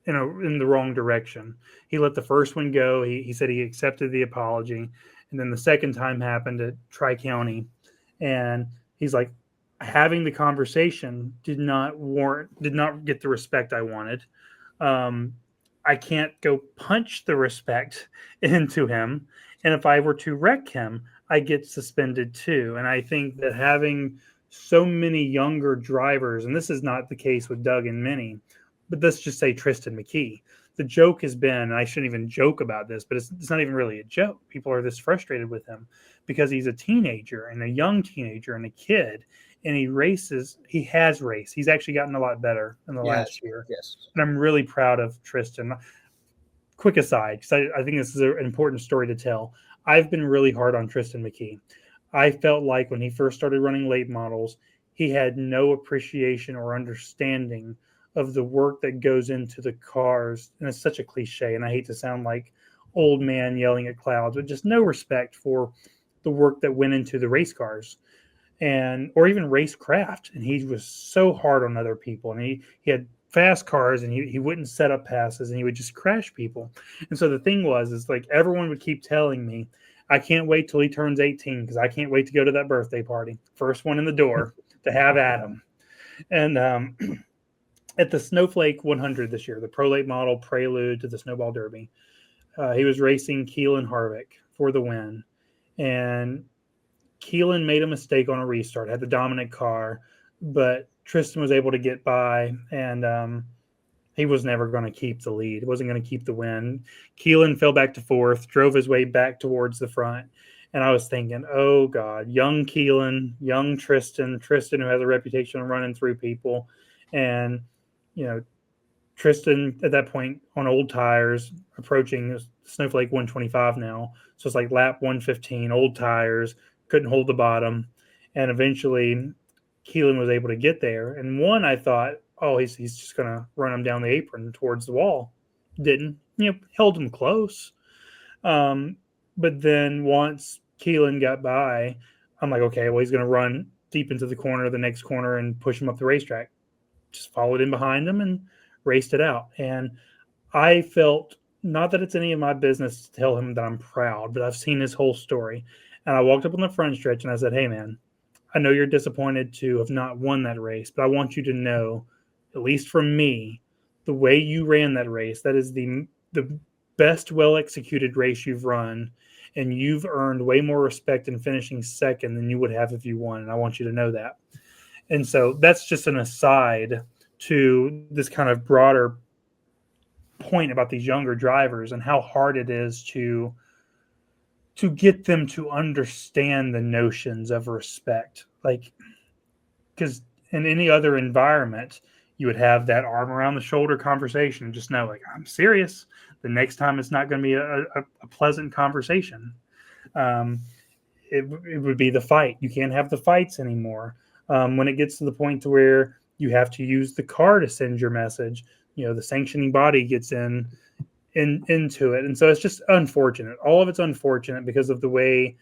S2: in the wrong direction. He let the first one go. He said he accepted the apology, and then the second time happened at Tri-County, and he's like, having the conversation did not get the respect I wanted. I can't go punch the respect into him, and if I were to wreck him, I get suspended too. And I think that having so many younger drivers, and this is not the case with Doug and Minnie, but let's just say Tristan McKee. The joke has been, and I shouldn't even joke about this, but it's not even really a joke. People are this frustrated with him because he's a teenager and a young teenager and a kid, and he has raced. He's actually gotten a lot better in the last year.
S1: Yes.
S2: And I'm really proud of Tristan. Quick aside, because I think this is an important story to tell. I've been really hard on Tristan McKee. I felt like when he first started running late models, he had no appreciation or understanding of the work that goes into the cars. And it's such a cliche, and I hate to sound like old man yelling at clouds, but just no respect for the work that went into the race cars or even racecraft. And he was so hard on other people. And he had fast cars, and he wouldn't set up passes, and he would just crash people. And so the thing is like everyone would keep telling me, I can't wait till he turns 18 because I can't wait to go to that birthday party. First one in the door to have Adam. And at the Snowflake 100 this year, the Pro Late Model prelude to the Snowball Derby, he was racing Keelan Harvick for the win. And Keelan made a mistake on a restart, had the dominant car, but Tristan was able to get by, and he was never going to keep the lead. He wasn't going to keep the win. Keelan fell back to fourth, drove his way back towards the front. And I was thinking, oh, God, young Keelan, young Tristan who has a reputation of running through people. And, Tristan at that point on old tires, approaching Snowflake 125 now. So it's like lap 115, old tires, couldn't hold the bottom. And eventually Keelan was able to get there. And one, I thought, oh, he's just going to run him down the apron towards the wall. Didn't. Held him close. But then once Keelan got by, I'm like, okay, well, he's going to run deep into the corner, the next corner, and push him up the racetrack. Just followed in behind him and raced it out. And I felt, not that it's any of my business to tell him that I'm proud, but I've seen his whole story. And I walked up on the front stretch and I said, hey, man, I know you're disappointed to have not won that race, but I want you to know, at least from me, the way you ran that race, that is the best well-executed race you've run, and you've earned way more respect in finishing second than you would have if you won, and I want you to know that. And so that's just an aside to this kind of broader point about these younger drivers and how hard it is to get them to understand the notions of respect. Like, because in any other environment, you would have that arm around the shoulder conversation and just know, like, I'm serious. The next time it's not going to be a pleasant conversation. It would be the fight. You can't have the fights anymore. When it gets to the point to where you have to use the car to send your message, the sanctioning body gets into it. And so it's just unfortunate. All of it's unfortunate because of the way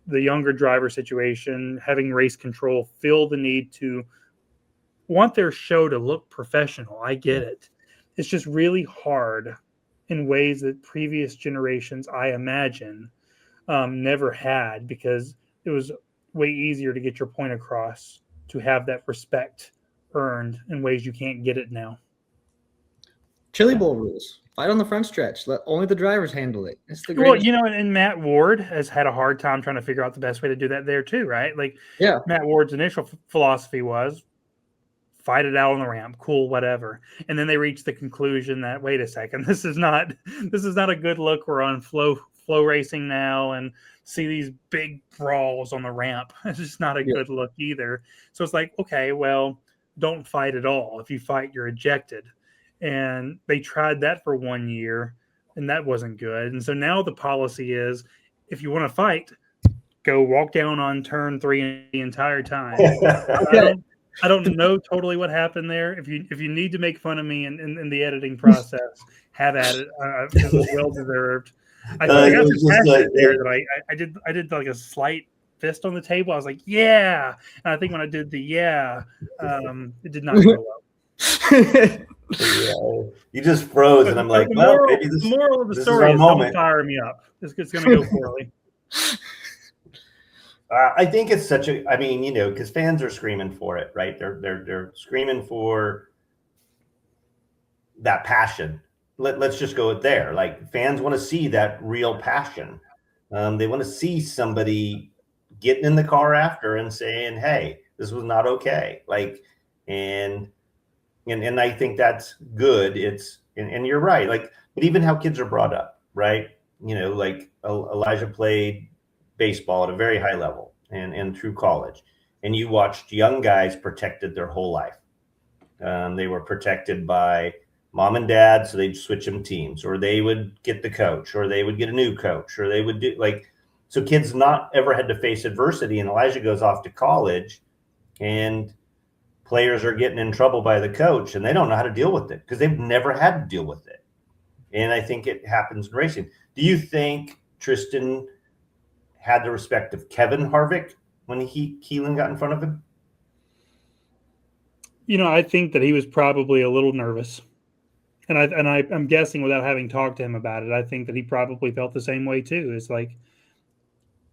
S2: the younger driver situation, having race control, feel the need to want their show to look professional. I get it. It's just really hard in ways that previous generations, I imagine, never had, because it was way easier to get your point across, to have that respect earned in ways you can't get it now.
S1: Chili Bowl rules. Fight on the front stretch. Let only the drivers handle it. It's the
S2: greatest.
S1: Well,
S2: and Matt Ward has had a hard time trying to figure out the best way to do that there too, right? Like,
S1: yeah.
S2: Matt Ward's initial philosophy was fight it out on the ramp, cool, whatever. And then they reached the conclusion that, wait a second, this is not a good look. We're on flow racing now, and see these big brawls on the ramp. It's just not a good look either. So it's like, okay, well, don't fight at all. If you fight, you're ejected. And they tried that for 1 year, and that wasn't good. And so now the policy is, if you want to fight, go walk down on turn 3 the entire time. I don't know totally what happened there. If you need to make fun of me in the editing process, have at it. It was well deserved. I got this passionate there that I did like a slight fist on the table. I was like, yeah. And I think when I did the it did not go well.
S3: Yeah, you just froze, and I'm like,
S2: the
S3: well,
S2: moral,
S3: maybe
S2: the moral of the
S3: this is
S2: story
S3: our
S2: is don't
S3: moment.
S2: fire me up. It's going to go poorly.
S3: I think it's such a. I mean, because fans are screaming for it, right? They're screaming for that passion. Let's just go there. Like, fans want to see that real passion. They want to see somebody getting in the car after and saying, "Hey, this was not okay." Like, and I think that's good. And you're right. Like, but even how kids are brought up, right? Like Elijah played baseball at a very high level and through college, and you watched young guys protected their whole life. They were protected by mom and dad, so they'd switch them teams, or they would get the coach, or they would get a new coach, or they would do so kids not ever had to face adversity. And Elijah goes off to college, and players are getting in trouble by the coach, and they don't know how to deal with it because they've never had to deal with it. And I think it happens in racing. Do you think Tristan had the respect of Kevin Harvick when Keelan got in front of him?
S2: I think that he was probably a little nervous. And I'm guessing, without having talked to him about it, I think that he probably felt the same way too. It's like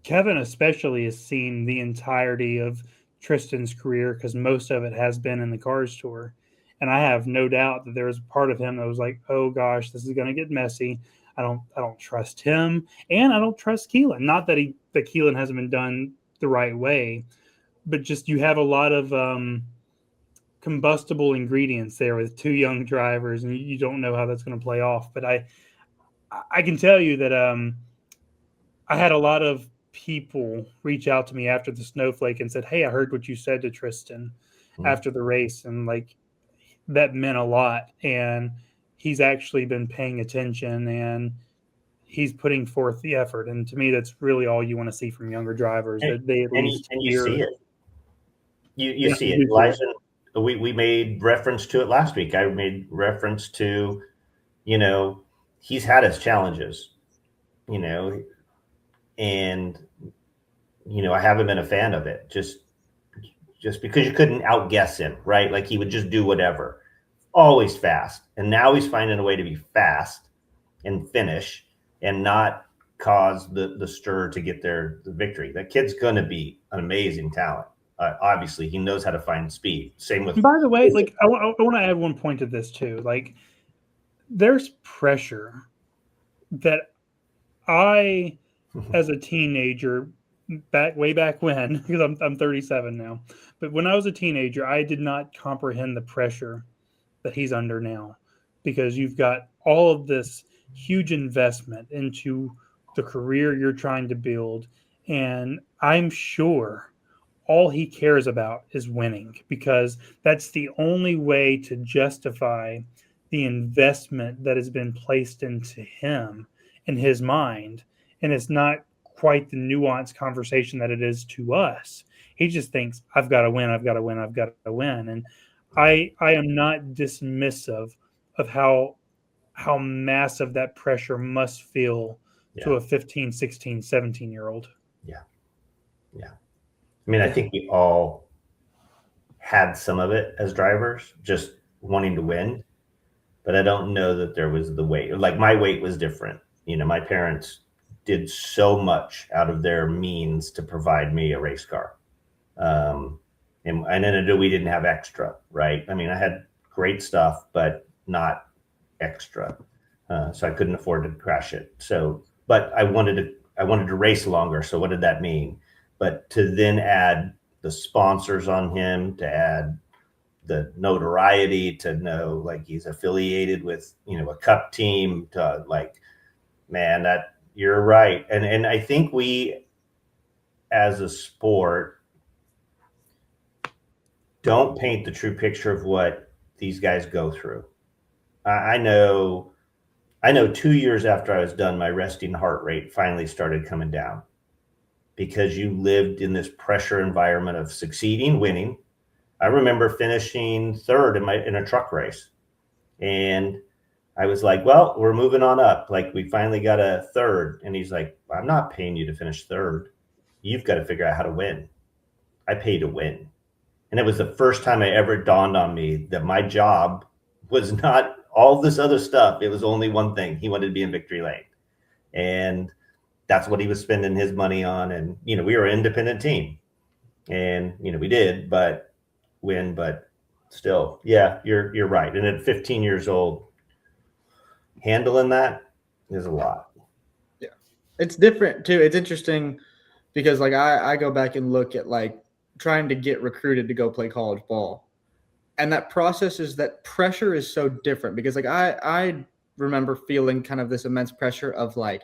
S2: Kevin especially has seen the entirety of Tristan's career, because most of it has been in the Cars Tour. And I have no doubt that there was a part of him that was like, oh gosh, this is going to get messy. I don't trust him, and I don't trust Keelan. Not that Keelan hasn't been done the right way, but just you have a lot of combustible ingredients there with two young drivers, and you don't know how that's going to play off. But I can tell you that I had a lot of people reach out to me after the snowflake and said, hey, I heard what you said to Tristan after the race, and like that meant a lot. And he's actually been paying attention, and he's putting forth the effort. And to me, that's really all you want to see from younger drivers, that they at least
S3: you see it. You see it.
S2: You
S3: Elijah, we made reference to it last week. I made reference to, he's had his challenges, and I haven't been a fan of it. Just because you couldn't outguess him, right? Like, he would just do whatever, always fast. And now he's finding a way to be fast and finish and not cause the stir to get the victory. That kid's going to be an amazing talent. Obviously, he knows how to find speed. Same with.
S2: By the way, like I want to add one point to this too. Like, there's pressure that I, as a teenager, way back when, because I'm 37 now, but when I was a teenager, I did not comprehend the pressure that he's under now, because you've got all of this huge investment into the career you're trying to build, and I'm sure all he cares about is winning, because that's the only way to justify the investment that has been placed into him in his mind. And it's not quite the nuanced conversation that it is to us. He just thinks, I've got to win, I've got to win, I've got to win. And I am not dismissive of how massive that pressure must feel to a 15, 16, 17-year-old.
S3: Yeah. I mean, I think we all had some of it as drivers, just wanting to win, but I don't know that there was the weight. Like, my weight was different. My parents did so much out of their means to provide me a race car. And then we didn't have extra, right? I mean, I had great stuff, but not extra. So I couldn't afford to crash it. So, but I wanted to race longer. So what did that mean? But to then add the sponsors on him, to add the notoriety, to know like he's affiliated with, a cup team, to like, man, that you're right. And I think we, as a sport, don't paint the true picture of what these guys go through. I know 2 years after I was done, my resting heart rate finally started coming down, because you lived in this pressure environment of succeeding, winning. I remember finishing third in a truck race, and I was like, well, we're moving on up. Like, we finally got a third. And he's like, I'm not paying you to finish third. You've got to figure out how to win. I pay to win. And it was the first time it ever dawned on me that my job was not all this other stuff. It was only one thing. He wanted to be in victory lane. And that's what he was spending his money on. And, we were an independent team. And, we did, but still, yeah, you're right. And at 15 years old, handling that is a lot.
S1: Yeah. It's different too. It's interesting because like I go back and look at like trying to get recruited to go play college ball. And that process is that pressure is so different because like I remember feeling kind of this immense pressure of like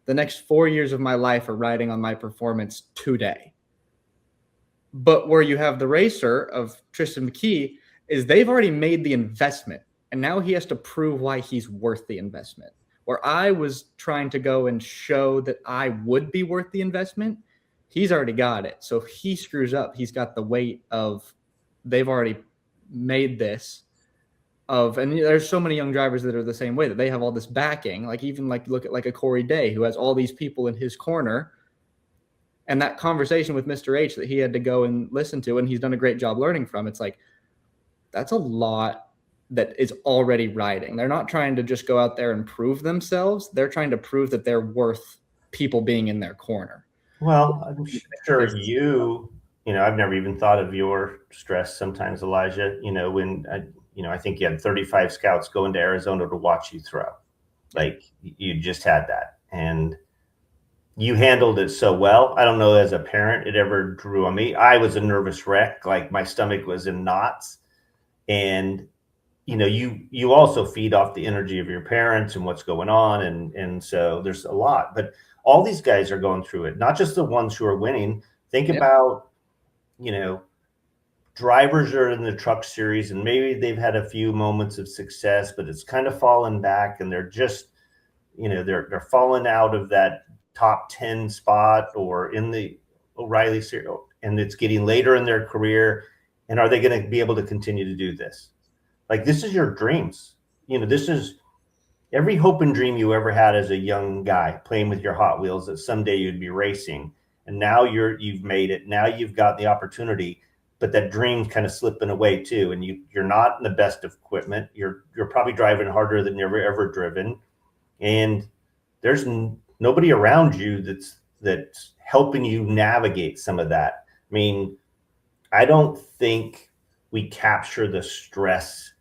S1: the next 4 years of my life are riding on my performance today. But where you have the racer of Tristan McKee is they've already made the investment and now he has to prove why he's worth the investment. Where I was trying to go and show that I would be worth the investment, he's already got it. So if he screws up, he's got the weight of they've already made this and there's so many young drivers that are the same way, that they have all this backing. Like even like look at like a Corey Day who has all these people in his corner. And that conversation with Mr. H that he had to go and listen to, and he's done a great job learning from, it's like, that's a lot that is already riding. They're not trying to just go out there and prove themselves. They're trying to prove that they're worth people being in their corner.
S3: Well, I'm sure I've never even thought of your stress sometimes, Elijah, when I think you had 35 scouts going to Arizona to watch you throw. Like you just had that. And you handled it so well. I don't know, as a parent, it ever drew on me. I was a nervous wreck. Like my stomach was in knots. And, you also feed off the energy of your parents and what's going on. And so there's a lot. But all these guys are going through it, not just the ones who are winning. Think about, drivers are in the truck series and maybe they've had a few moments of success, but it's kind of fallen back and they're just, they're falling out of that top 10 spot or in the O'Reilly series, and it's getting later in their career. And are they going to be able to continue to do this? Like, this is your dreams. This is every hope and dream you ever had as a young guy playing with your Hot Wheels that someday you'd be racing. And now you've made it. Now you've got the opportunity, but that dream's kind of slipping away too. And you're not in the best of equipment. You're probably driving harder than you've ever driven. And there's nobody around you that's helping you navigate some of that. I mean, I don't think we capture the stress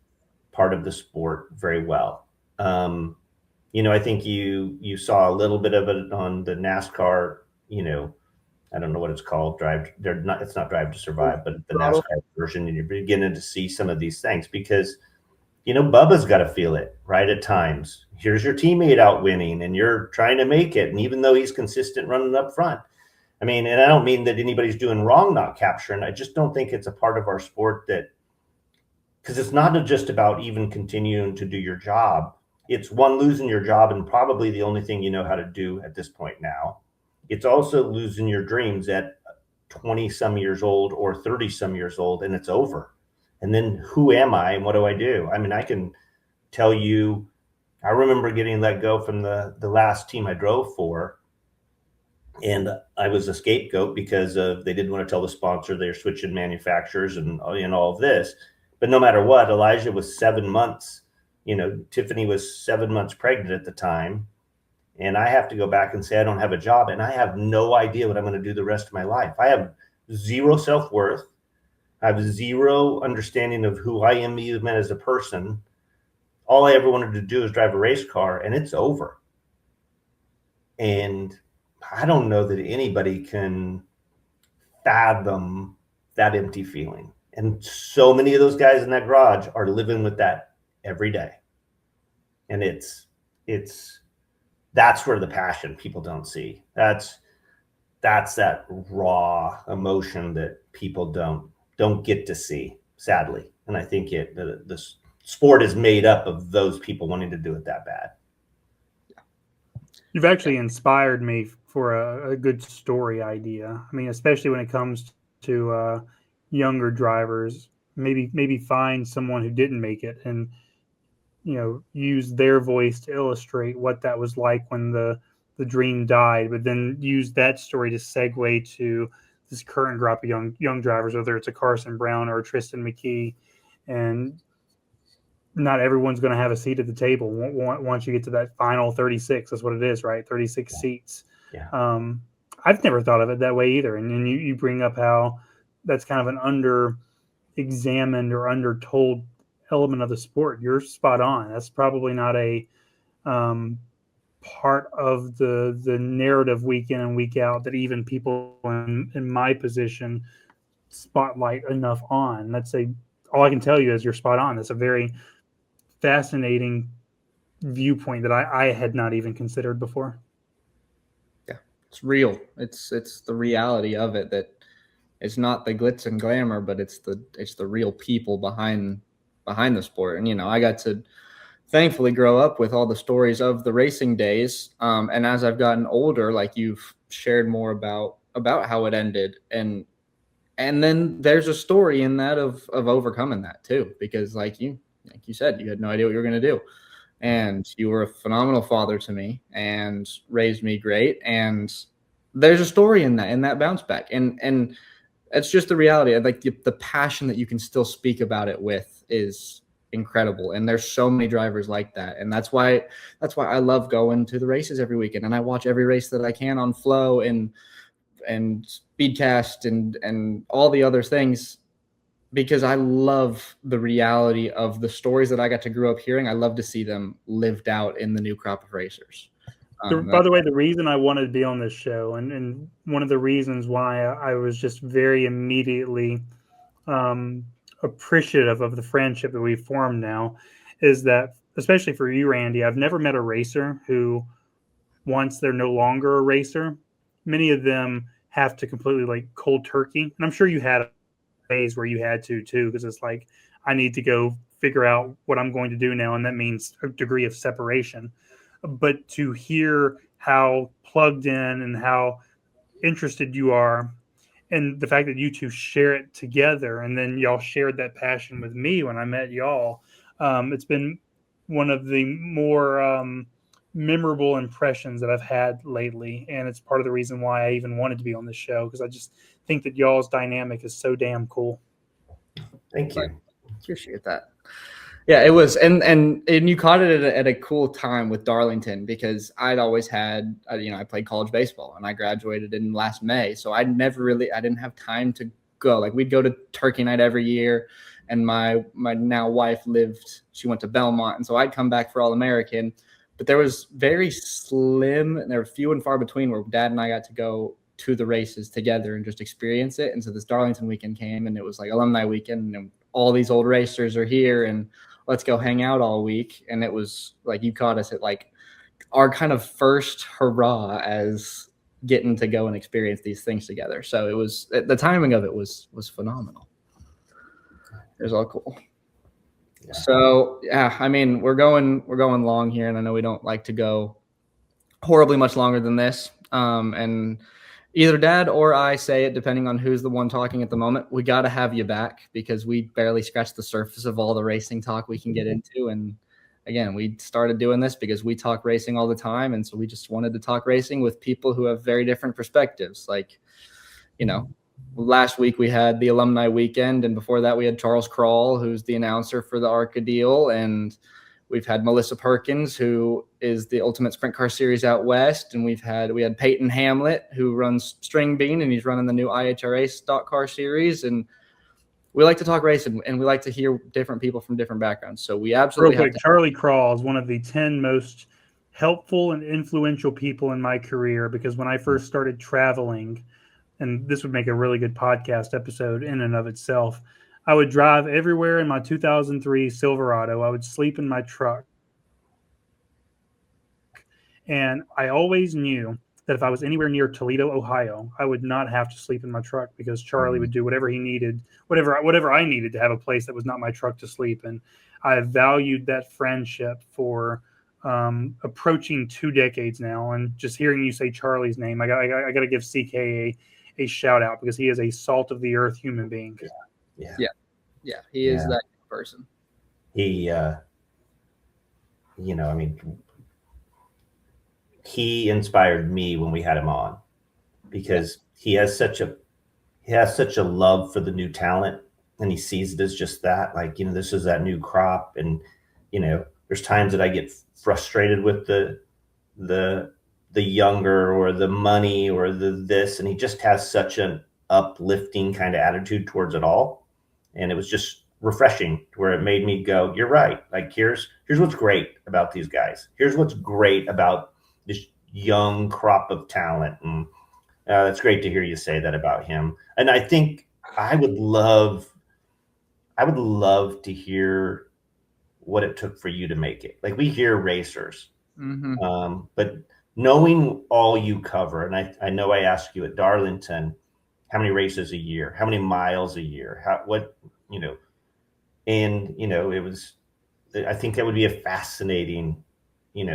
S3: part of the sport very well. I think you saw a little bit of it on the NASCAR, I don't know what it's called. It's not Drive to Survive, but the NASCAR version, and you're beginning to see some of these things because, Bubba's got to feel it, right? At times, here's your teammate out winning and you're trying to make it. And even though he's consistent running up front, I mean, and I don't mean that anybody's doing wrong not capturing. I just don't think it's a part of our sport because it's not just about even continuing to do your job. It's losing your job and probably the only thing you know how to do at this point now. It's also losing your dreams at 20 some years old or 30 some years old, and it's over. And then who am I and what do I do? I mean, I can tell you, I remember getting let go from the last team I drove for. And I was a scapegoat because they didn't want to tell the sponsor they're switching manufacturers and all of this. But no matter what, Elijah was 7 months. Tiffany was 7 months pregnant at the time. And I have to go back and say, I don't have a job. And I have no idea what I'm going to do the rest of my life. I have zero self-worth. I have zero understanding of who I am even as a person. All I ever wanted to do is drive a race car, and it's over. And I don't know that anybody can fathom that empty feeling. And so many of those guys in that garage are living with that every day. And that's where the passion people don't see. That's that raw emotion that people don't get to see, sadly. And I think the sport is made up of those people wanting to do it that bad.
S2: You've actually inspired me for a good story idea. I mean, especially when it comes to younger drivers, maybe find someone who didn't make it and, use their voice to illustrate what that was like when the dream died, but then use that story to segue to this current crop of young drivers, whether it's a Carson Brown or a Tristan McKee, and not everyone's going to have a seat at the table once you get to that final 36. That's what it is, right? 36 seats.
S3: Yeah.
S2: I've never thought of it that way either. And then you bring up how that's kind of an under-examined or under-told element of the sport. You're spot on. That's probably not a part of the narrative week in and week out that even people in my position spotlight enough on. All I can tell you is you're spot on. That's a very fascinating viewpoint that I had not even considered before.
S1: Yeah, it's real. It's the reality of it, that it's not the glitz and glamour, but it's the real people behind the sport. And I got to thankfully grow up with all the stories of the racing days. And as I've gotten older, like you've shared more about how it ended, and then there's a story in that of overcoming that too, because like you said, you had no idea what you were going to do, and you were a phenomenal father to me and raised me great. And there's a story in that bounce back, and it's just the reality. Like the passion that you can still speak about it with is incredible. And there's so many drivers like that. And that's why I love going to the races every weekend. And I watch every race that I can on Flow and Speedcast and all the other things, because I love the reality of the stories that I got to grow up hearing. I love to see them lived out in the new crop of racers.
S2: By the way, the reason I wanted to be on this show, and one of the reasons why I was just very immediately appreciative of the friendship that we've formed now, is that, especially for you, Randy, I've never met a racer who, once they're no longer a racer, many of them have to completely like cold turkey. And I'm sure you had days where you had to too, because it's like, I need to go figure out what I'm going to do now. And that means a degree of separation. But to hear how plugged in and how interested you are, and the fact that you two share it together, and then y'all shared that passion with me when I met y'all, it's been one of the more memorable impressions that I've had lately. And it's part of the reason why I even wanted to be on this show, because I just think that y'all's dynamic is so damn cool.
S3: Thank you.
S1: Appreciate that. Yeah, it was, and you caught it at a cool time with Darlington, because I'd always had, I played college baseball and I graduated in last May. So I didn't have time to go. Like we'd go to Turkey Night every year, and my now wife she went to Belmont. And so I'd come back for All-American, but there was very slim, and there were few and far between where Dad and I got to go to the races together and just experience it. And so this Darlington weekend came, and it was like alumni weekend, and all these old racers are here, and let's go hang out all week. And it was like, you caught us at like our kind of first hurrah as getting to go and experience these things together. So it was, the timing of it was phenomenal. It was all cool. Yeah. So yeah, I mean, we're going long here, and I know we don't like to go horribly much longer than this. And either Dad or I say it, depending on who's the one talking at the moment, we got to have you back, because we barely scratched the surface of all the racing talk we can get into. And again, we started doing this because we talk racing all the time. And so we just wanted to talk racing with people who have very different perspectives. Like, last week we had the alumni weekend, and before that we had Charles Crawl, who's the announcer for the ARCA deal. And we've had Melissa Perkins, who is the Ultimate Sprint Car Series out west. And we had Peyton Hamlet, who runs String Bean, and he's running the new IHRA Stock Car Series. And we like to talk racing, and we like to hear different people from different backgrounds. So we absolutely
S2: real quick, Charlie Crawl is one of the 10 most helpful and influential people in my career, because when I first started traveling, and this would make a really good podcast episode in and of itself, I would drive everywhere in my 2003 Silverado. I would sleep in my truck. And I always knew that if I was anywhere near Toledo, Ohio, I would not have to sleep in my truck, because Charlie would do whatever he needed, whatever I needed to have a place that was not my truck to sleep in. I have valued that friendship for approaching 2 decades now. And just hearing you say Charlie's name, I got to give CK a shout out, because he is a salt of the earth human being.
S1: Yeah, he is that person.
S3: He, he inspired me when we had him on, because he has such a love for the new talent, and he sees it as just that, like, this is that new crop. And there's times that I get frustrated with the younger or the money or the this, and he just has such an uplifting kind of attitude towards it all. And it was just refreshing where it made me go, you're right. Like, here's what's great about these guys. Here's what's great about this young crop of talent. And it's great to hear you say that about him. And I think I would love to hear what it took for you to make it. Like, we hear racers, but knowing all you cover, and I know I asked you at Darlington, how many races a year, how many miles a year, it was, I think that would be a fascinating,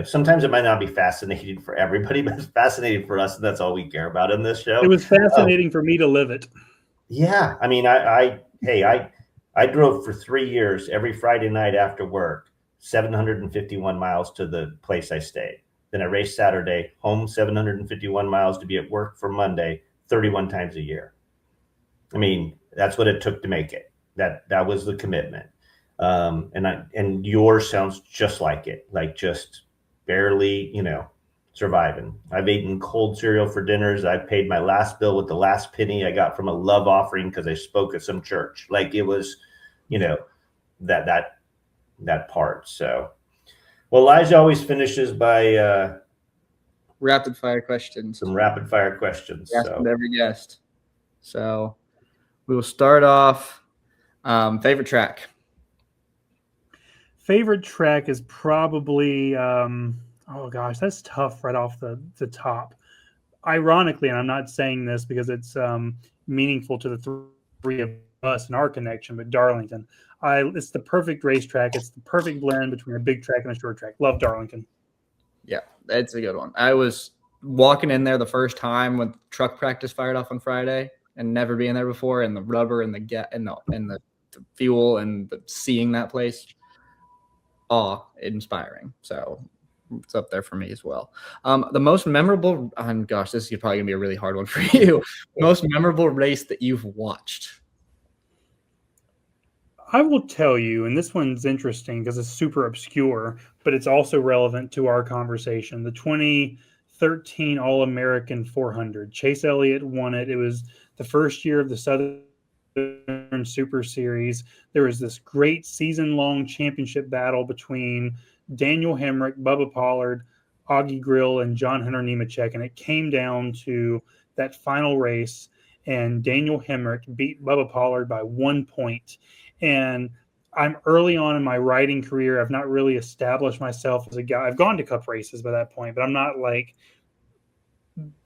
S3: sometimes it might not be fascinating for everybody, but it's fascinating for us. And that's all we care about in this show.
S2: It was fascinating for me to live it.
S3: Yeah. I mean, I drove for 3 years every Friday night after work, 751 miles to the place I stayed. Then I raced Saturday, home 751 miles to be at work for Monday, 31 times a year. I mean, that's what it took to make it. That was the commitment. And yours sounds just like it, like just barely, surviving. I've eaten cold cereal for dinners. I paid my last bill with the last penny I got from a love offering because I spoke at some church. Like, it was, that part. So, well, Elijah always finishes by
S1: Rapid fire questions.
S3: some rapid fire questions.
S1: Ask every guest. So we will start off. Favorite track.
S2: Favorite track is probably oh gosh, that's tough right off the top. Ironically, and I'm not saying this because it's meaningful to the three of us and our connection, but Darlington. It's the perfect racetrack. It's the perfect blend between a big track and a short track. Love Darlington.
S1: Yeah, that's a good one. I was walking in there the first time when truck practice fired off on Friday, and never being there before, and the rubber and the fuel and seeing that place, awe-inspiring. So it's up there for me as well. The most memorable, gosh, this is probably gonna be a really hard one for you. Most memorable race that you've watched.
S2: I will tell you, and this one's interesting because it's super obscure, but it's also relevant to our conversation. The 2013 All-American 400. Chase Elliott won it. It was the first year of the Southern Super Series. There was this great season-long championship battle between Daniel Hemrick, Bubba Pollard, Augie Grill, and John Hunter Nemechek, and it came down to that final race, and Daniel Hemrick beat Bubba Pollard by 1 point. And I'm early on in my riding career. I've not really established myself as a guy. I've gone to cup races by that point, but I'm not like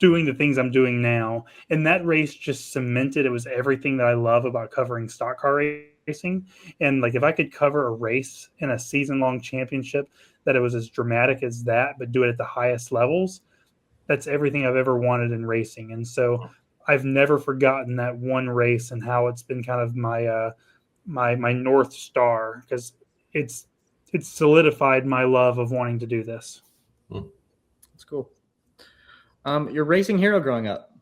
S2: doing the things I'm doing now. And that race just cemented. It was everything that I love about covering stock car racing. And like, if I could cover a race in a season-long championship that it was as dramatic as that, but do it at the highest levels, that's everything I've ever wanted in racing. And so I've never forgotten that one race and how it's been kind of my my North Star, because it's solidified my love of wanting to do this.
S1: That's cool. Your racing hero growing up?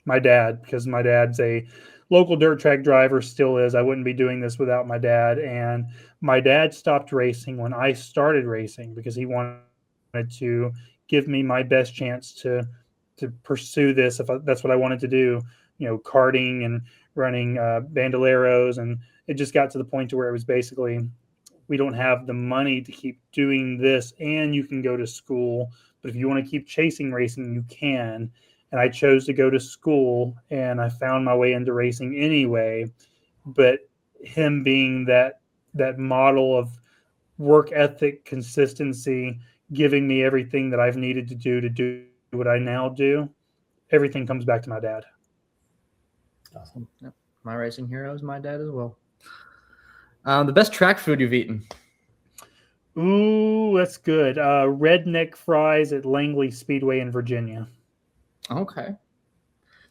S2: My dad, because my dad's a local dirt track driver, still is. I wouldn't be doing this without my dad. And my dad stopped racing when I started racing because he wanted to give me my best chance to pursue this if that's what I wanted to do, karting and running bandoleros. And it just got to the point to where it was basically, we don't have the money to keep doing this, and you can go to school, but if you want to keep chasing racing, you can. And I chose to go to school, and I found my way into racing anyway. But him being that model of work ethic, consistency, giving me everything that I've needed to do what I now do, everything comes back to my dad.
S1: Awesome. Yep. My racing hero is my dad as well. The best track food you've eaten?
S2: Ooh, that's good. Redneck fries at Langley Speedway in Virginia.
S1: Okay.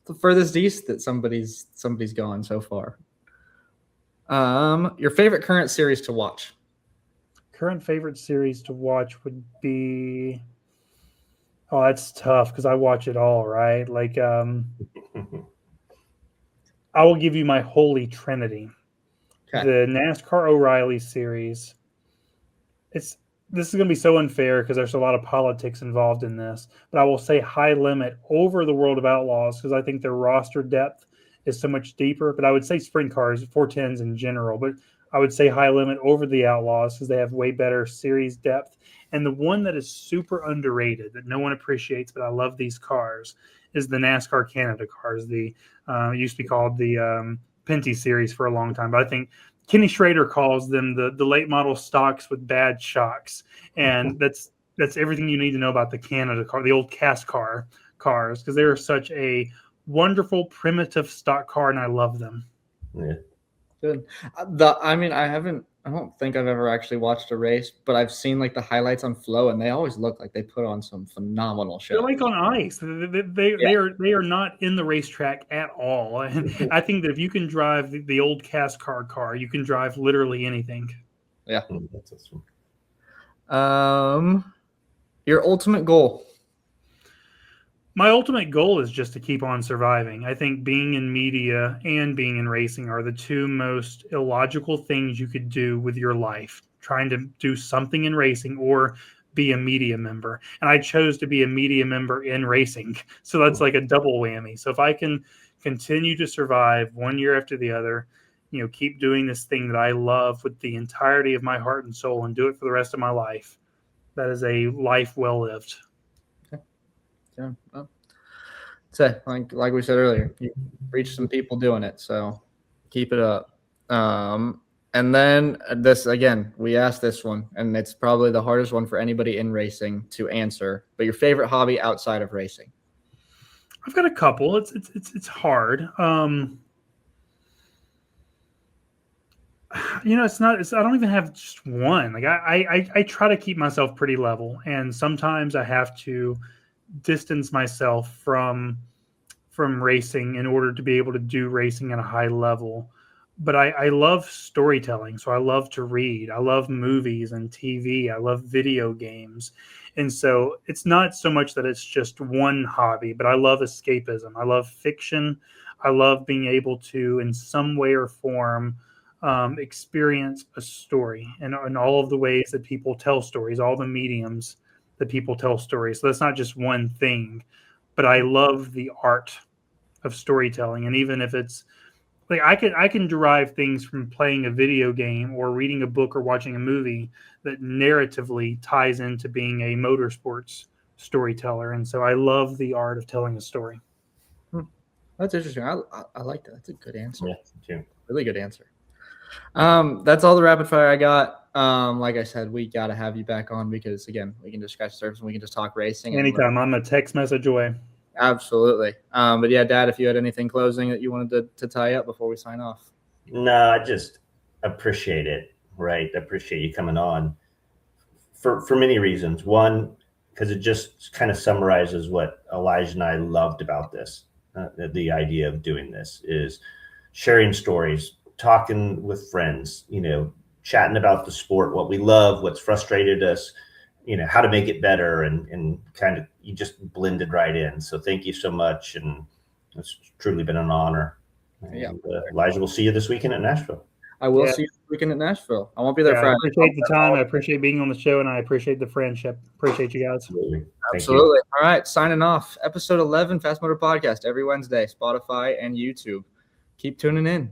S1: The furthest east that somebody's gone so far. Your favorite current series to watch?
S2: Current favorite series to watch would be, oh, that's tough because I watch it all, right? Like, I will give you my holy trinity. Okay. The NASCAR O'Reilly series, This is going to be so unfair because there's a lot of politics involved in this, but I will say High Limit over the World of Outlaws because I think their roster depth is so much deeper. But I would say sprint cars, 410s in general, but I would say High Limit over the Outlaws because they have way better series depth. And the one that is super underrated that no one appreciates, but I love these cars, is the NASCAR Canada cars. The used to be called the Pinty series for a long time, but I think Kenny Schrader calls them the late model stocks with bad shocks, and that's everything you need to know about the Canada car, the old cast car cars, because they are such a wonderful primitive stock car, and I love them.
S3: Yeah.
S1: Good. I don't think I've ever actually watched a race, but I've seen like the highlights on Flow, and they always look like they put on some phenomenal shows.
S2: They're like on ice. They are not in the racetrack at all. And I think that if you can drive the old cast car, you can drive literally anything.
S1: Yeah.
S3: That's awesome.
S1: Your ultimate goal.
S2: My ultimate goal is just to keep on surviving. I think being in media and being in racing are the two most illogical things you could do with your life. Trying to do something in racing or be a media member. And I chose to be a media member in racing. So that's like a double whammy. So if I can continue to survive one year after the other, keep doing this thing that I love with the entirety of my heart and soul and do it for the rest of my life, that is a life well lived.
S1: Yeah. Well, so like we said earlier, you reached some people doing it, so keep it up. And then this again, we asked this one, and it's probably the hardest one for anybody in racing to answer. But your favorite hobby outside of racing?
S2: I've got a couple. It's hard. It's not. I don't even have just one. Like I try to keep myself pretty level, and sometimes I have to distance myself from racing in order to be able to do racing at a high level. But I love storytelling, so I love to read. I love movies and TV. I love video games. And so it's not so much that it's just one hobby, but I love escapism. I love fiction. I love being able to, in some way or form, experience a story and all of the ways that people tell stories, all the mediums that people tell stories. So that's not just one thing, but I love the art of storytelling. And even if it's like I can derive things from playing a video game or reading a book or watching a movie that narratively ties into being a motorsports storyteller. And so I love the art of telling a story.
S1: That's interesting. I like that. That's a good answer.
S3: Yeah, too.
S1: Really good answer. That's all the rapid fire I got. Like I said, we got to have you back on because, again, we can just scratch the surface and we can just talk racing.
S2: Anytime. I'm a text message away.
S1: Absolutely. But yeah, Dad, if you had anything closing that you wanted to tie up before we sign off.
S3: No, I just appreciate it, right? I appreciate you coming on for many reasons. One, because it just kind of summarizes what Elijah and I loved about this. The idea of doing this is sharing stories, talking with friends, chatting about the sport, what we love, what's frustrated us, how to make it better, and kind of you just blended right in. So thank you so much, and it's truly been an honor.
S1: Yeah,
S3: and, Elijah, we'll see you this weekend at Nashville.
S1: I will see you this weekend at Nashville. I won't be there Friday.
S2: I appreciate the time. I appreciate being on the show, and I appreciate the friendship. Appreciate you guys.
S1: Absolutely. All right, signing off. Episode 11, Fast Motor Podcast, every Wednesday, Spotify and YouTube. Keep tuning in.